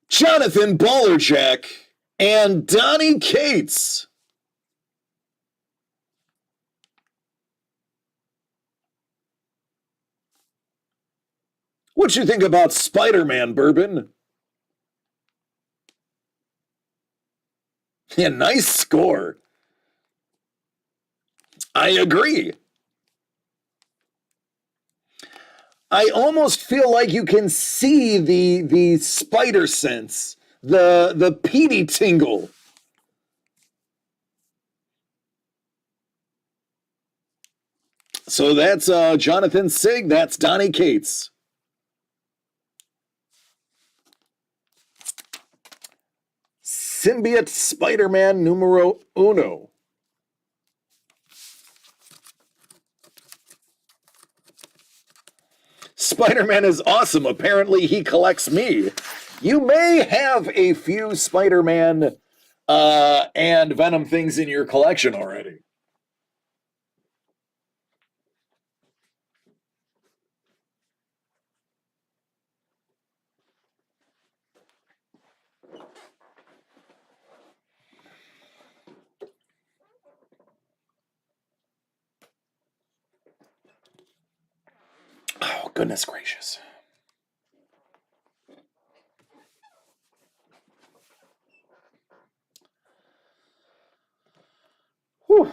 Jonathan Ballerjack and Donnie Cates. What you think about Spider-Man, Bourbon? Yeah, nice score. I agree. I almost feel like you can see the spider sense, the peaty tingle. So that's Jonathan Sig, that's Donnie Cates. Symbiote Spider-Man numero uno. Spider-Man is awesome. Apparently he collects me. You may have a few Spider-Man and Venom things in your collection already. Oh, goodness gracious. Whew.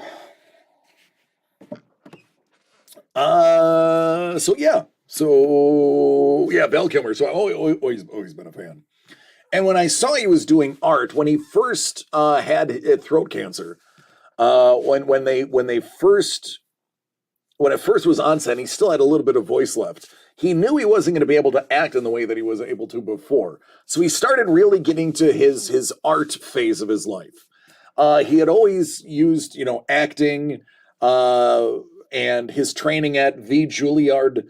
So yeah, Val Kilmer. So I've always been a fan. And when I saw he was doing art, when he first had throat cancer, when it first was onset, he still had a little bit of voice left. He knew he wasn't going to be able to act in the way that he was able to before. So he started really getting to his art phase of his life. He had always used, acting and his training at the Juilliard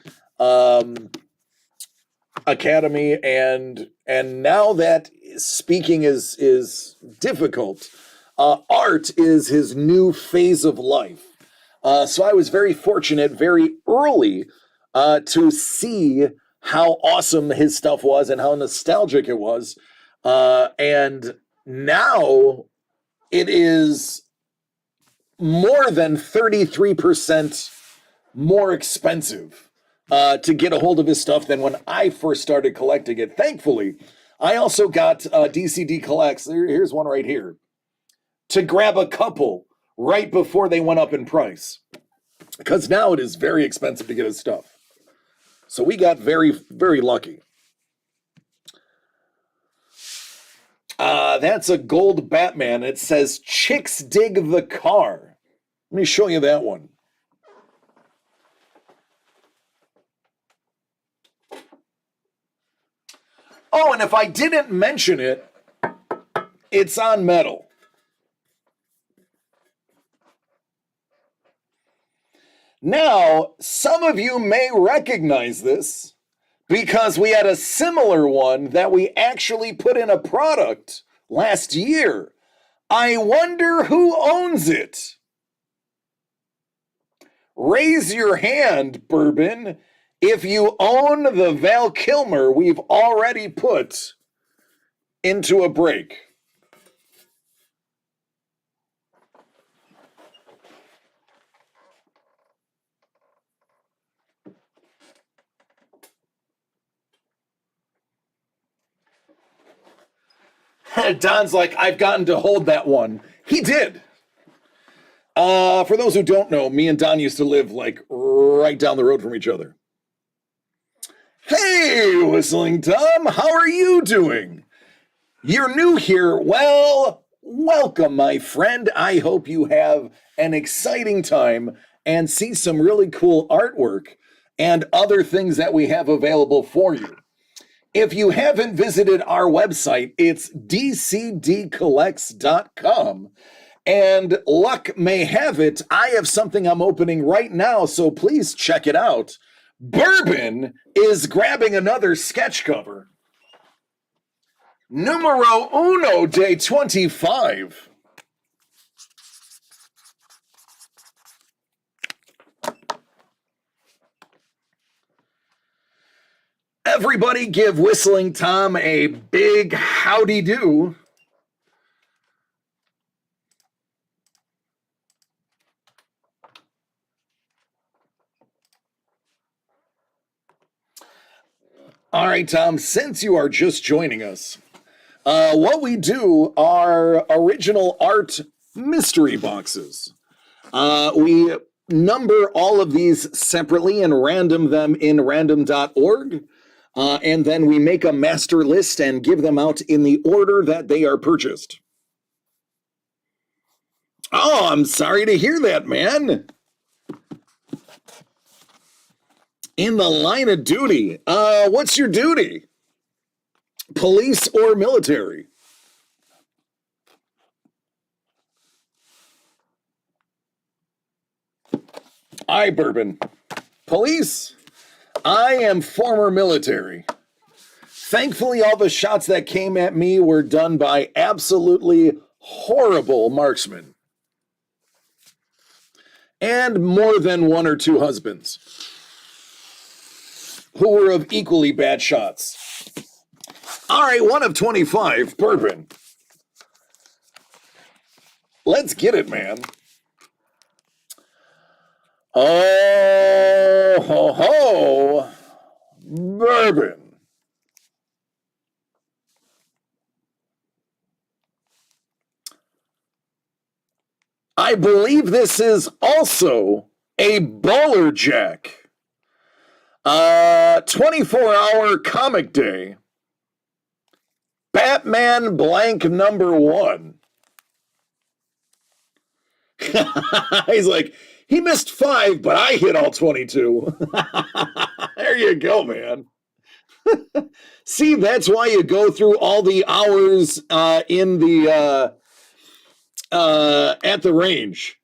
Academy, and now that speaking is difficult, art is his new phase of life. So I was very fortunate very early to see how awesome his stuff was and how nostalgic it was. And now it is more than 33% more expensive to get a hold of his stuff than when I first started collecting it. Thankfully, I also got DCD Collects. Here's one right here. To grab a couple right before they went up in price, because now it is very expensive to get his stuff. So we got very, very lucky. That's a gold Batman. It says Chicks Dig the Car. Let me show you that one. Oh, and if I didn't mention it, it's on metal. Now, some of you may recognize this because we had a similar one that we actually put in a product last year. I wonder who owns it. Raise your hand, Bourbon, if you own the Val Kilmer we've already put into a break. Don's like, I've gotten to hold that one. He did. For those who don't know, me and Don used to live like right down the road from each other. Hey, Whistling Tom, how are you doing? You're new here. Well, welcome, my friend. I hope you have an exciting time and see some really cool artwork and other things that we have available for you. If you haven't visited our website, it's dcdcollects.com. And luck may have it, I have something I'm opening right now, so please check it out. Bourbon is grabbing another sketch cover. Numero uno de 25. Everybody give Whistling Tom a big howdy do. All right, Tom, since you are just joining us, what we do are original art mystery boxes. We number all of these separately and random them in random.org. And then we make a master list and give them out in the order that they are purchased. Oh, I'm sorry to hear that, man. In the line of duty. What's your duty? Police or military? I, Bourbon. Police? I am former military. Thankfully, all the shots that came at me were done by absolutely horrible marksmen. And more than one or two husbands who were of equally bad shots. All right, 1 of 25, Bourbon. Let's get it, man. Oh, ho, ho. Bourbon. I believe this is also a Bowler Jack. 24-hour comic day. Batman blank number one. He's like, he missed 5, but I hit all 22. There you go, man. See, that's why you go through all the hours in the at the range.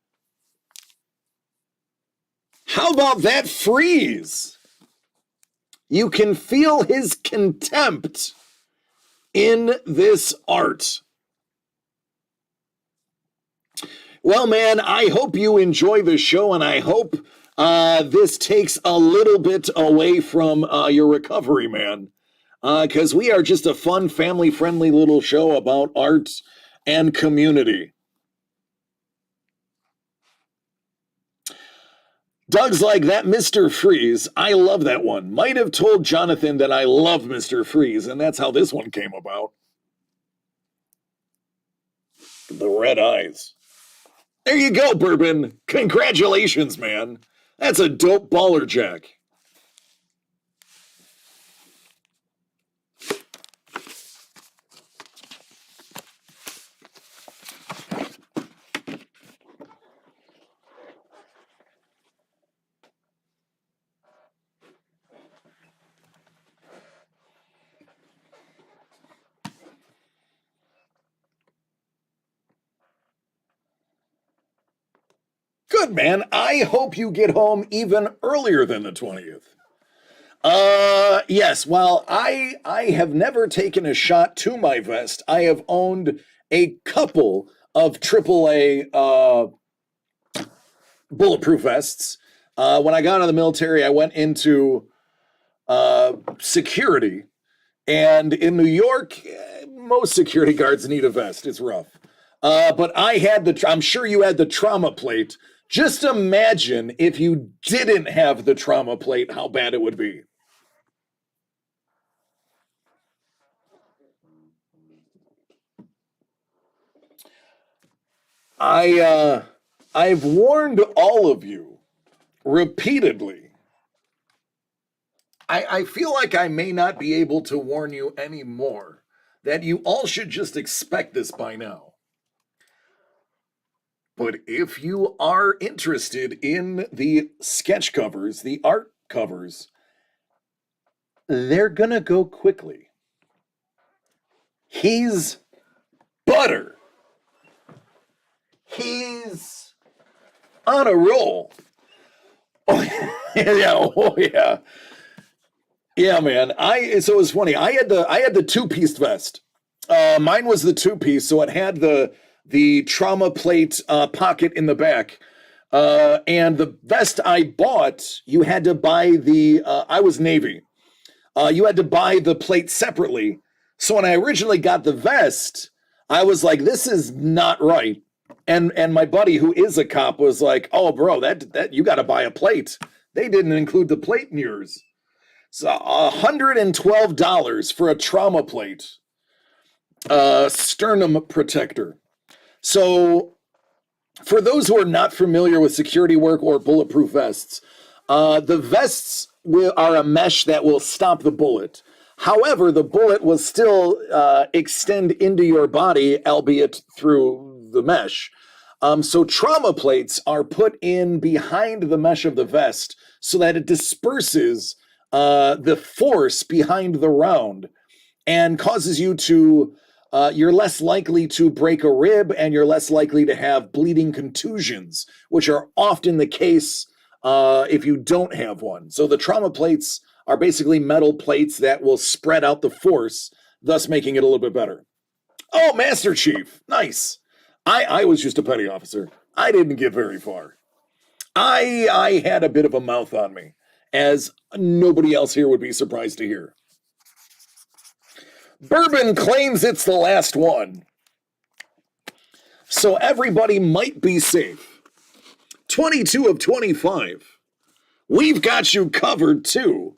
How about that freeze? You can feel his contempt in this art. Well, man, I hope you enjoy the show, and I hope this takes a little bit away from your recovery, man. Because we are just a fun, family-friendly little show about art and community. Doug's like, that Mr. Freeze, I love that one. Might have told Jonathan that I love Mr. Freeze, and that's how this one came about. The red eyes. There you go, Bourbon. Congratulations, man. That's a dope baller jack. Good, man. I hope you get home even earlier than the 20th. Yes. While I have never taken a shot to my vest, I have owned a couple of AAA bulletproof vests. When I got out of the military, I went into security, and in New York, most security guards need a vest. It's rough. But I had I'm sure you had the trauma plate. Just imagine if you didn't have the trauma plate, how bad it would be. I've warned all of you repeatedly. I feel like I may not be able to warn you anymore. That you all should just expect this by now. But if you are interested in the sketch covers, the art covers, they're gonna go quickly. He's butter. He's on a roll. Oh, yeah, oh yeah. Yeah, man. So it was funny. I had the two-piece vest. Mine was the two-piece, so it had the trauma plate pocket in the back. And the vest I bought, you had to buy I was Navy. You had to buy the plate separately. So when I originally got the vest, I was like, this is not right. And my buddy who is a cop was like, oh, bro, that you got to buy a plate. They didn't include the plate in yours. So $112 for a trauma plate, sternum protector. So for those who are not familiar with security work or bulletproof vests, the vests are a mesh that will stop the bullet. However, the bullet will still extend into your body, albeit through the mesh. So trauma plates are put in behind the mesh of the vest so that it disperses the force behind the round and causes you to, you're less likely to break a rib and you're less likely to have bleeding contusions, which are often the case if you don't have one. So the trauma plates are basically metal plates that will spread out the force, thus making it a little bit better. Oh, Master Chief. Nice. I was just a petty officer. I didn't get very far. I had a bit of a mouth on me, as nobody else here would be surprised to hear. Bourbon claims it's the last one. So everybody might be safe. 22 of 25. We've got you covered too.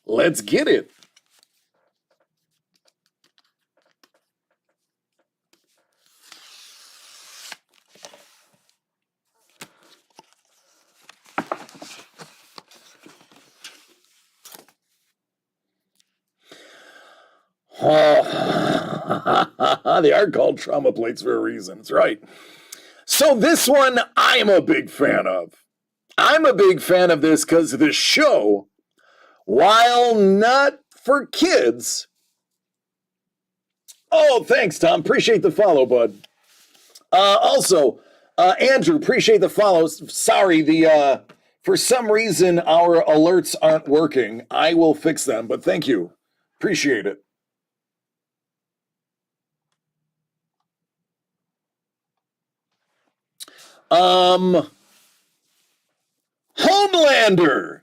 Let's get it. Oh, they are called trauma plates for a reason. That's right. So this one I'm a big fan of. I'm a big fan of this because the show, while not for kids. Oh, thanks, Tom. Appreciate the follow, bud. Also, Andrew, appreciate the follows. Sorry, the for some reason our alerts aren't working. I will fix them, but thank you. Appreciate it. Homelander.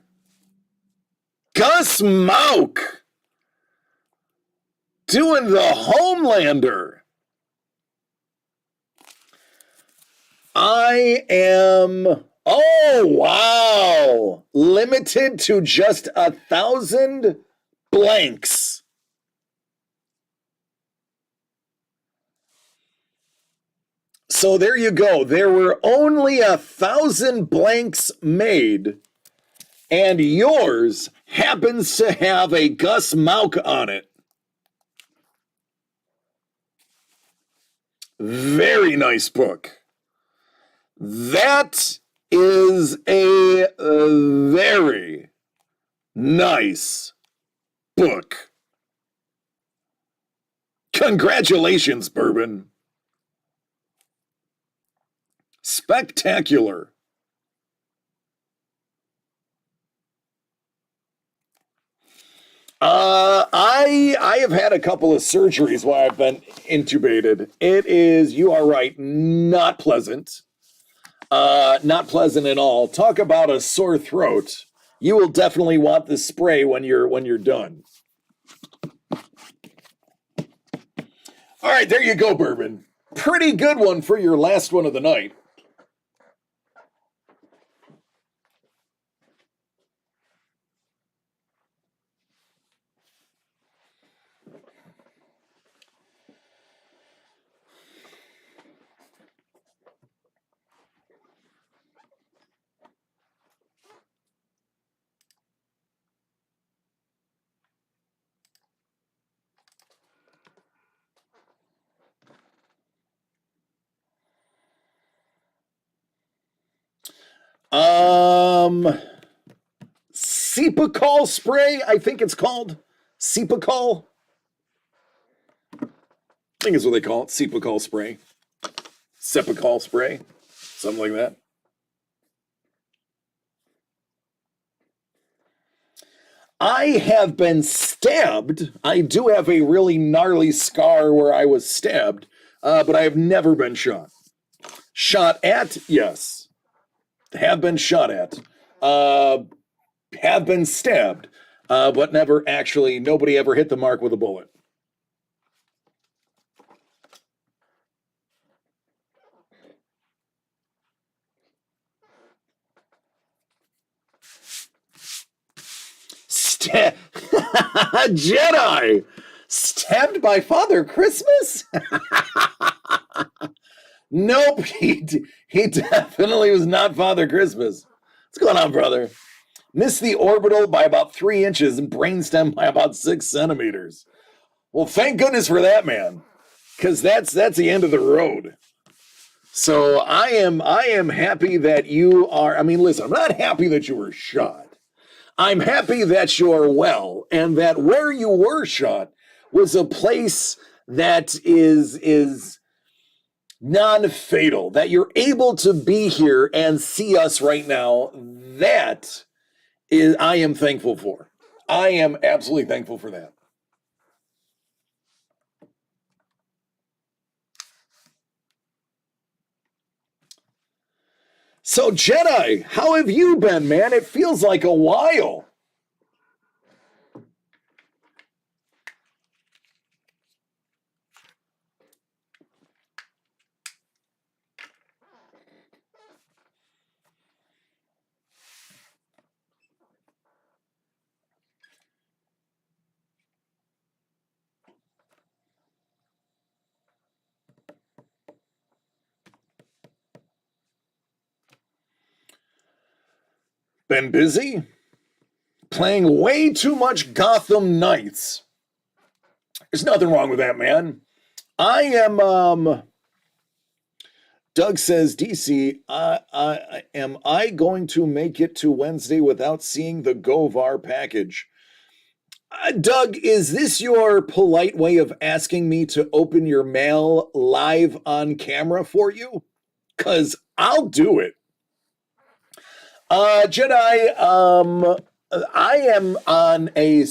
Gus Mauk doing the Homelander. I am, oh wow, limited to just 1,000 blanks. So there you go. There were only 1,000 blanks made, and yours happens to have a Gus Mauk on it. Very nice book. That is a very nice book. Congratulations, Bourbon. Spectacular. I have had a couple of surgeries while I've been intubated. It is, you are right, not pleasant. Not pleasant at all. Talk about a sore throat. You will definitely want the spray when you're done. All right, there you go, Bourbon. Pretty good one for your last one of the night. Cepacol spray, I think it's called. Cepacol. I think is what they call it. Cepacol spray. Cepacol spray. Something like that. I have been stabbed. I do have a really gnarly scar where I was stabbed, but I have never been shot. Shot at, yes. Have been shot at. Have been stabbed, but never actually, nobody ever hit the mark with a bullet. Jedi! Stabbed by Father Christmas? Nope, he definitely was not Father Christmas. What's going on, brother? Missed the orbital by about 3 inches and brainstem by about 6 centimeters. Well, thank goodness for that, man, because that's the end of the road. So I am happy that you are. I mean, listen, I'm not happy that you were shot. I'm happy that you're well, and that where you were shot was a place that is non-fatal, that you're able to be here and see us right now. That is, I am thankful for. I am absolutely thankful for that. So, Jedi, how have you been, man? It feels like a while. Been busy? Playing way too much Gotham Knights. There's nothing wrong with that, man. I am, Doug says, DC, am I going to make it to Wednesday without seeing the Govar package? Doug, is this your polite way of asking me to open your mail live on camera for you? Because I'll do it. Jedi, I am on a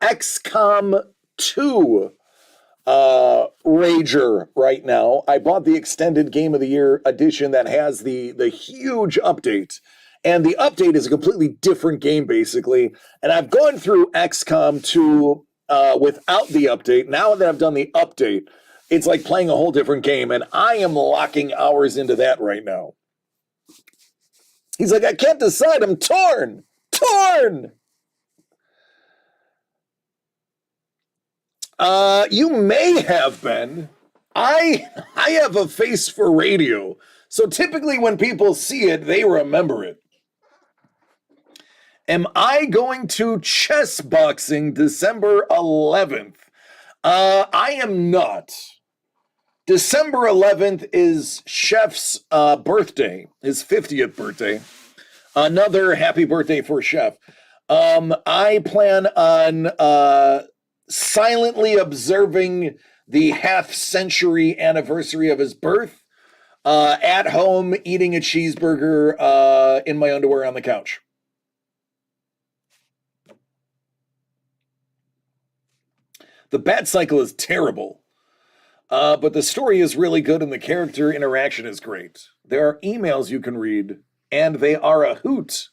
XCOM 2 rager right now. I bought the extended Game of the Year edition that has the huge update. And the update is a completely different game, basically. And I've gone through XCOM 2 without the update. Now that I've done the update, it's like playing a whole different game. And I am locking hours into that right now. He's like, I can't decide. I'm torn. Torn. You may have been. I have a face for radio. So typically when people see it, they remember it. Am I going to chess boxing December 11th? I am not. December 11th is Chef's birthday, his 50th birthday. Another happy birthday for Chef. I plan on silently observing the half-century anniversary of his birth at home, eating a cheeseburger in my underwear on the couch. The bat cycle is terrible, but the story is really good and the character interaction is great. There are emails you can read, and they are a hoot.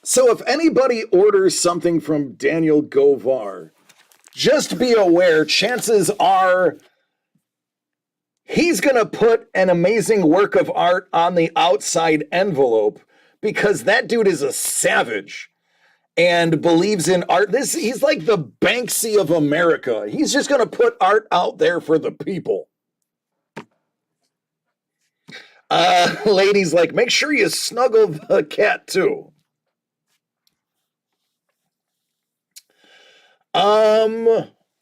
So if anybody orders something from Daniel Govar, just be aware, chances are he's going to put an amazing work of art on the outside envelope because that dude is a savage and believes in art. He's like the Banksy of America. He's just going to put art out there for the people. Ladies, like, make sure you snuggle the cat too.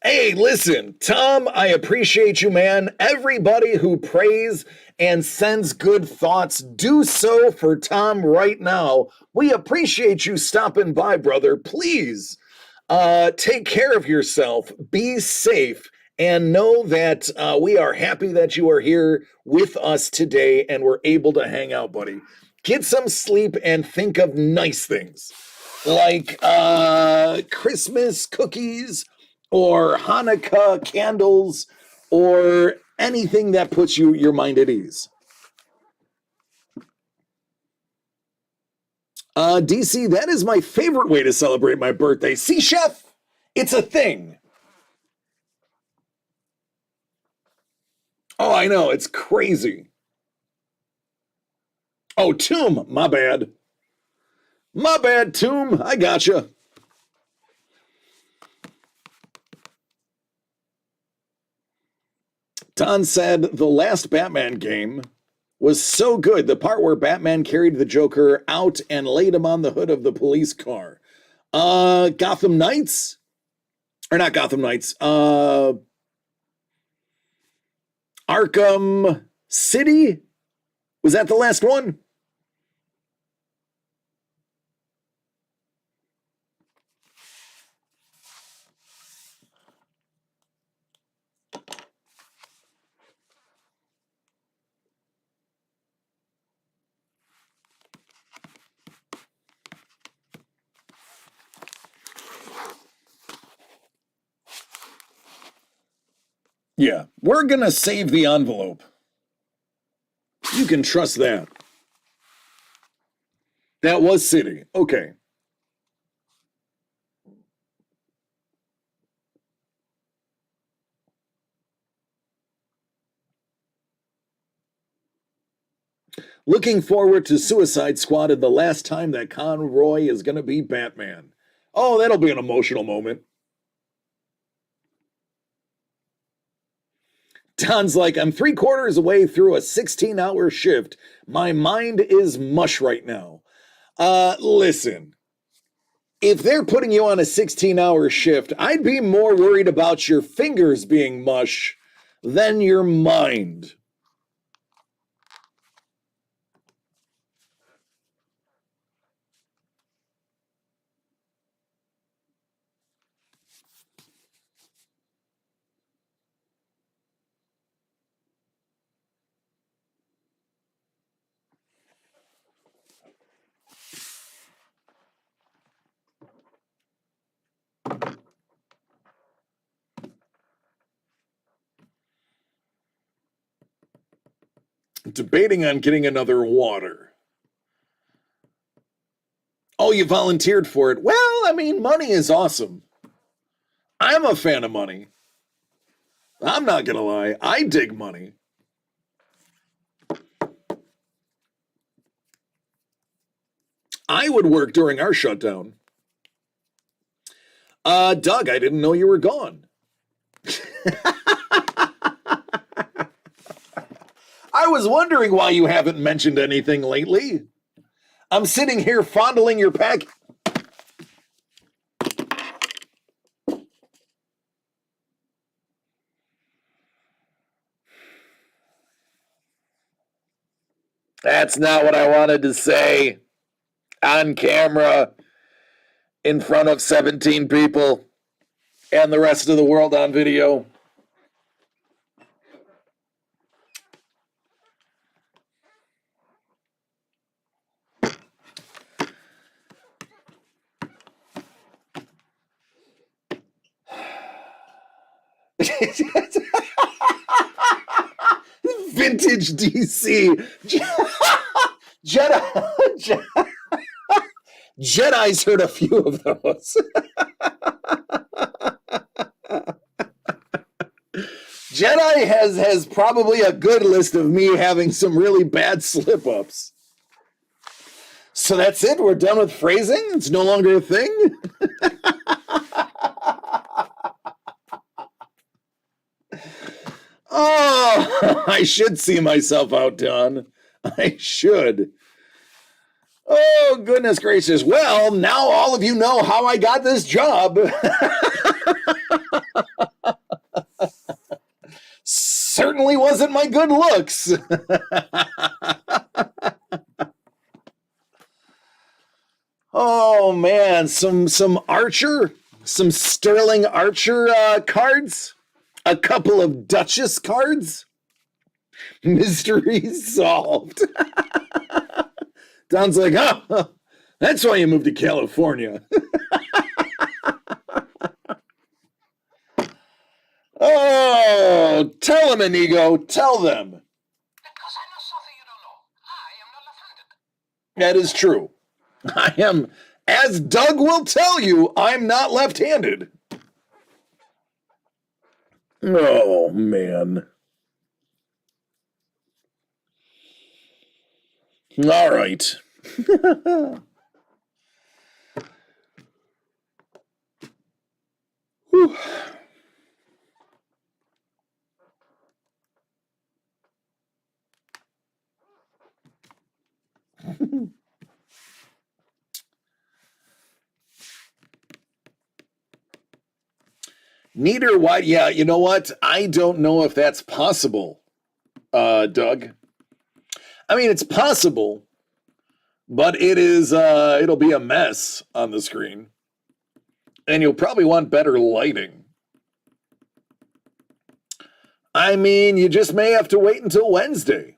Hey, listen, Tom, I appreciate you, man. Everybody who prays and sends good thoughts, do so for Tom right now. We appreciate you stopping by, brother. Please, take care of yourself, be safe, and know that we are happy that you are here with us today and we're able to hang out, buddy. Get some sleep and think of nice things like Christmas cookies or Hanukkah candles or anything that puts your mind at ease. DC, that is my favorite way to celebrate my birthday. See, Chef, it's a thing. Oh, I know, it's crazy. Oh, Tomb, my bad. My bad, Tomb, I gotcha. Don said the last Batman game was so good. The part where Batman carried the Joker out and laid him on the hood of the police car. Gotham Knights? Or not Gotham Knights. Arkham City? Was that the last one? Yeah, we're gonna save the envelope. You can trust that. That was City. Okay. Looking forward to Suicide Squad and the last time that Conroy is going to be Batman. Oh, that'll be an emotional moment. Don's like, I'm 3/4 away through a 16-hour shift. My mind is mush right now. Listen. If they're putting you on a 16-hour shift, I'd be more worried about your fingers being mush than your mind. Debating on getting another water. Oh, you volunteered for it. Well, I mean, money is awesome. I'm a fan of money. I'm not gonna lie. I dig money. I would work during our shutdown. Doug, I didn't know you were gone. I was wondering why you haven't mentioned anything lately. I'm sitting here fondling your pack. That's not what I wanted to say on camera in front of 17 people and the rest of the world on video. Vintage DC. Jedi's heard a few of those. Jedi has probably a good list of me having some really bad slip-ups. So that's it? We're done with phrasing? It's no longer a thing? Oh, I should see myself outdone. I should. Oh, goodness gracious. Well, now all of you know how I got this job. Certainly wasn't my good looks. Oh, man. Some Archer, some Sterling Archer cards. A couple of Duchess cards. Mystery solved. Don's like, oh, that's why you moved to California. Oh, tell them, Inigo. Tell them. Because I know something you don't know. I am not left-handed. That is true. I am, as Doug will tell you, I'm not left-handed. Oh, man. All right. Whew. Neater white. Yeah, you know what? I don't know if that's possible, Doug. I mean, it's possible, but it'll be a mess on the screen. And you'll probably want better lighting. I mean, you just may have to wait until Wednesday.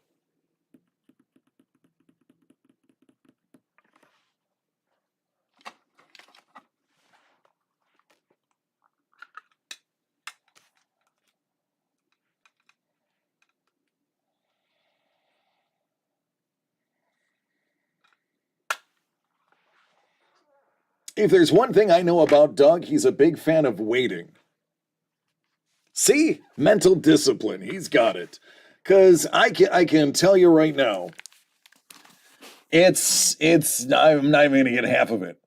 If there's one thing I know about Doug, he's a big fan of waiting. See? Mental discipline. He's got it. Because I can tell you right now, I'm not even gonna get half of it.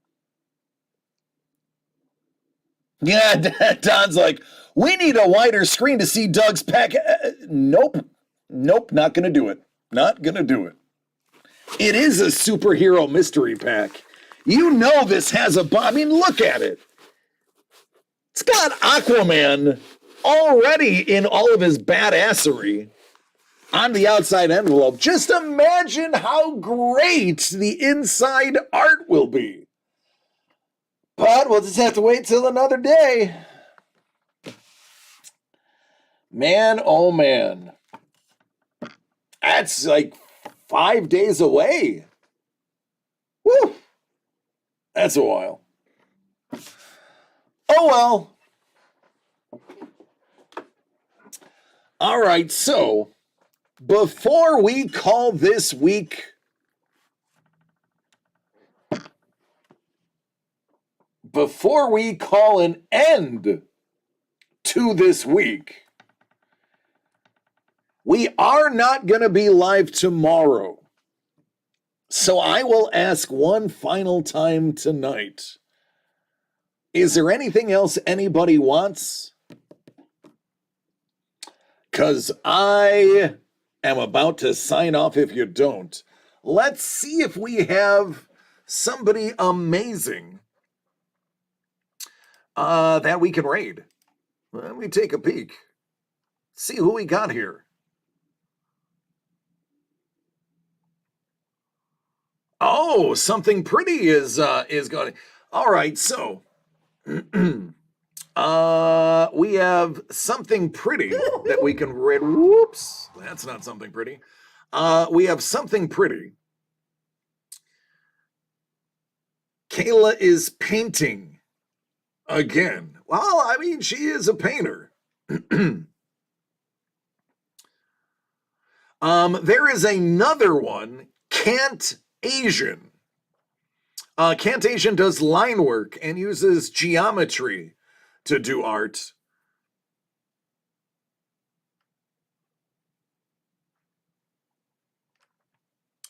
Yeah, Don's like, we need a wider screen to see Doug's pack. Nope, not gonna do it. Not gonna do it. It is a superhero mystery pack. You know this has a. I mean, look at it. It's got Aquaman already in all of his badassery on the outside envelope. Just imagine how great the inside art will be. But we'll just have to wait till another day. Man, oh man. That's like 5 days away. Woo! That's a while. Oh well. All right, so before we call this week before we call an end to this week, we are not going to be live tomorrow. So I will ask one final time tonight. Is there anything else anybody wants? Because I am about to sign off if you don't. Let's see if we have somebody amazing that we can raid. Let me take a peek. See who we got here. Oh, something pretty is going. All right, so we have something pretty that we can read. Whoops, that's not something pretty. We have something pretty. Kayla is painting again. Well, I mean, she is a painter. There is another one, Can't Asian. Can't Asian does line work and uses geometry to do art.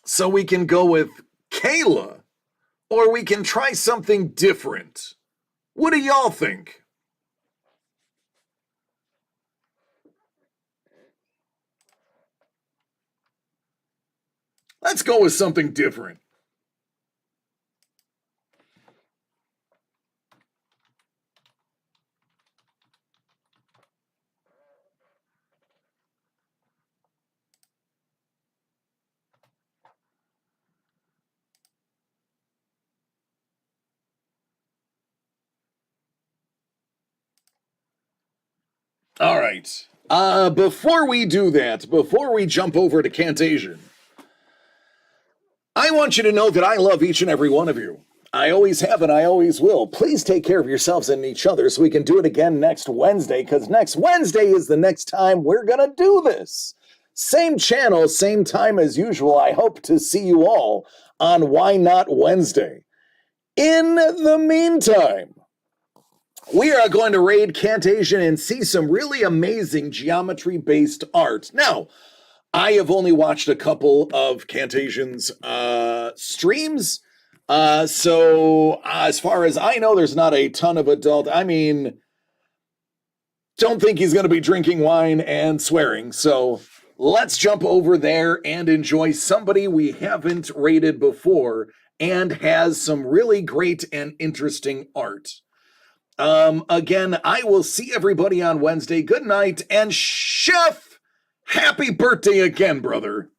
So we can go with Kayla, or we can try something different. What do y'all think? Let's go with something different. All right. Before we do that, before we jump over to Can't Asian, I want you to know that I love each and every one of you. I always have and I always will. Please take care of yourselves and each other so we can do it again next Wednesday, because next Wednesday is the next time we're going to do this. Same channel, same time as usual. I hope to see you all on Why Not Wednesday. In the meantime, we are going to raid Can't Asian and see some really amazing geometry-based art. Now, I have only watched a couple of Can't Asian's streams, so as far as I know, there's not a ton of adult. I mean, don't think he's going to be drinking wine and swearing, so let's jump over there and enjoy somebody we haven't rated before and has some really great and interesting art. Again, I will see everybody on Wednesday. Good night, and Chef, happy birthday again, brother.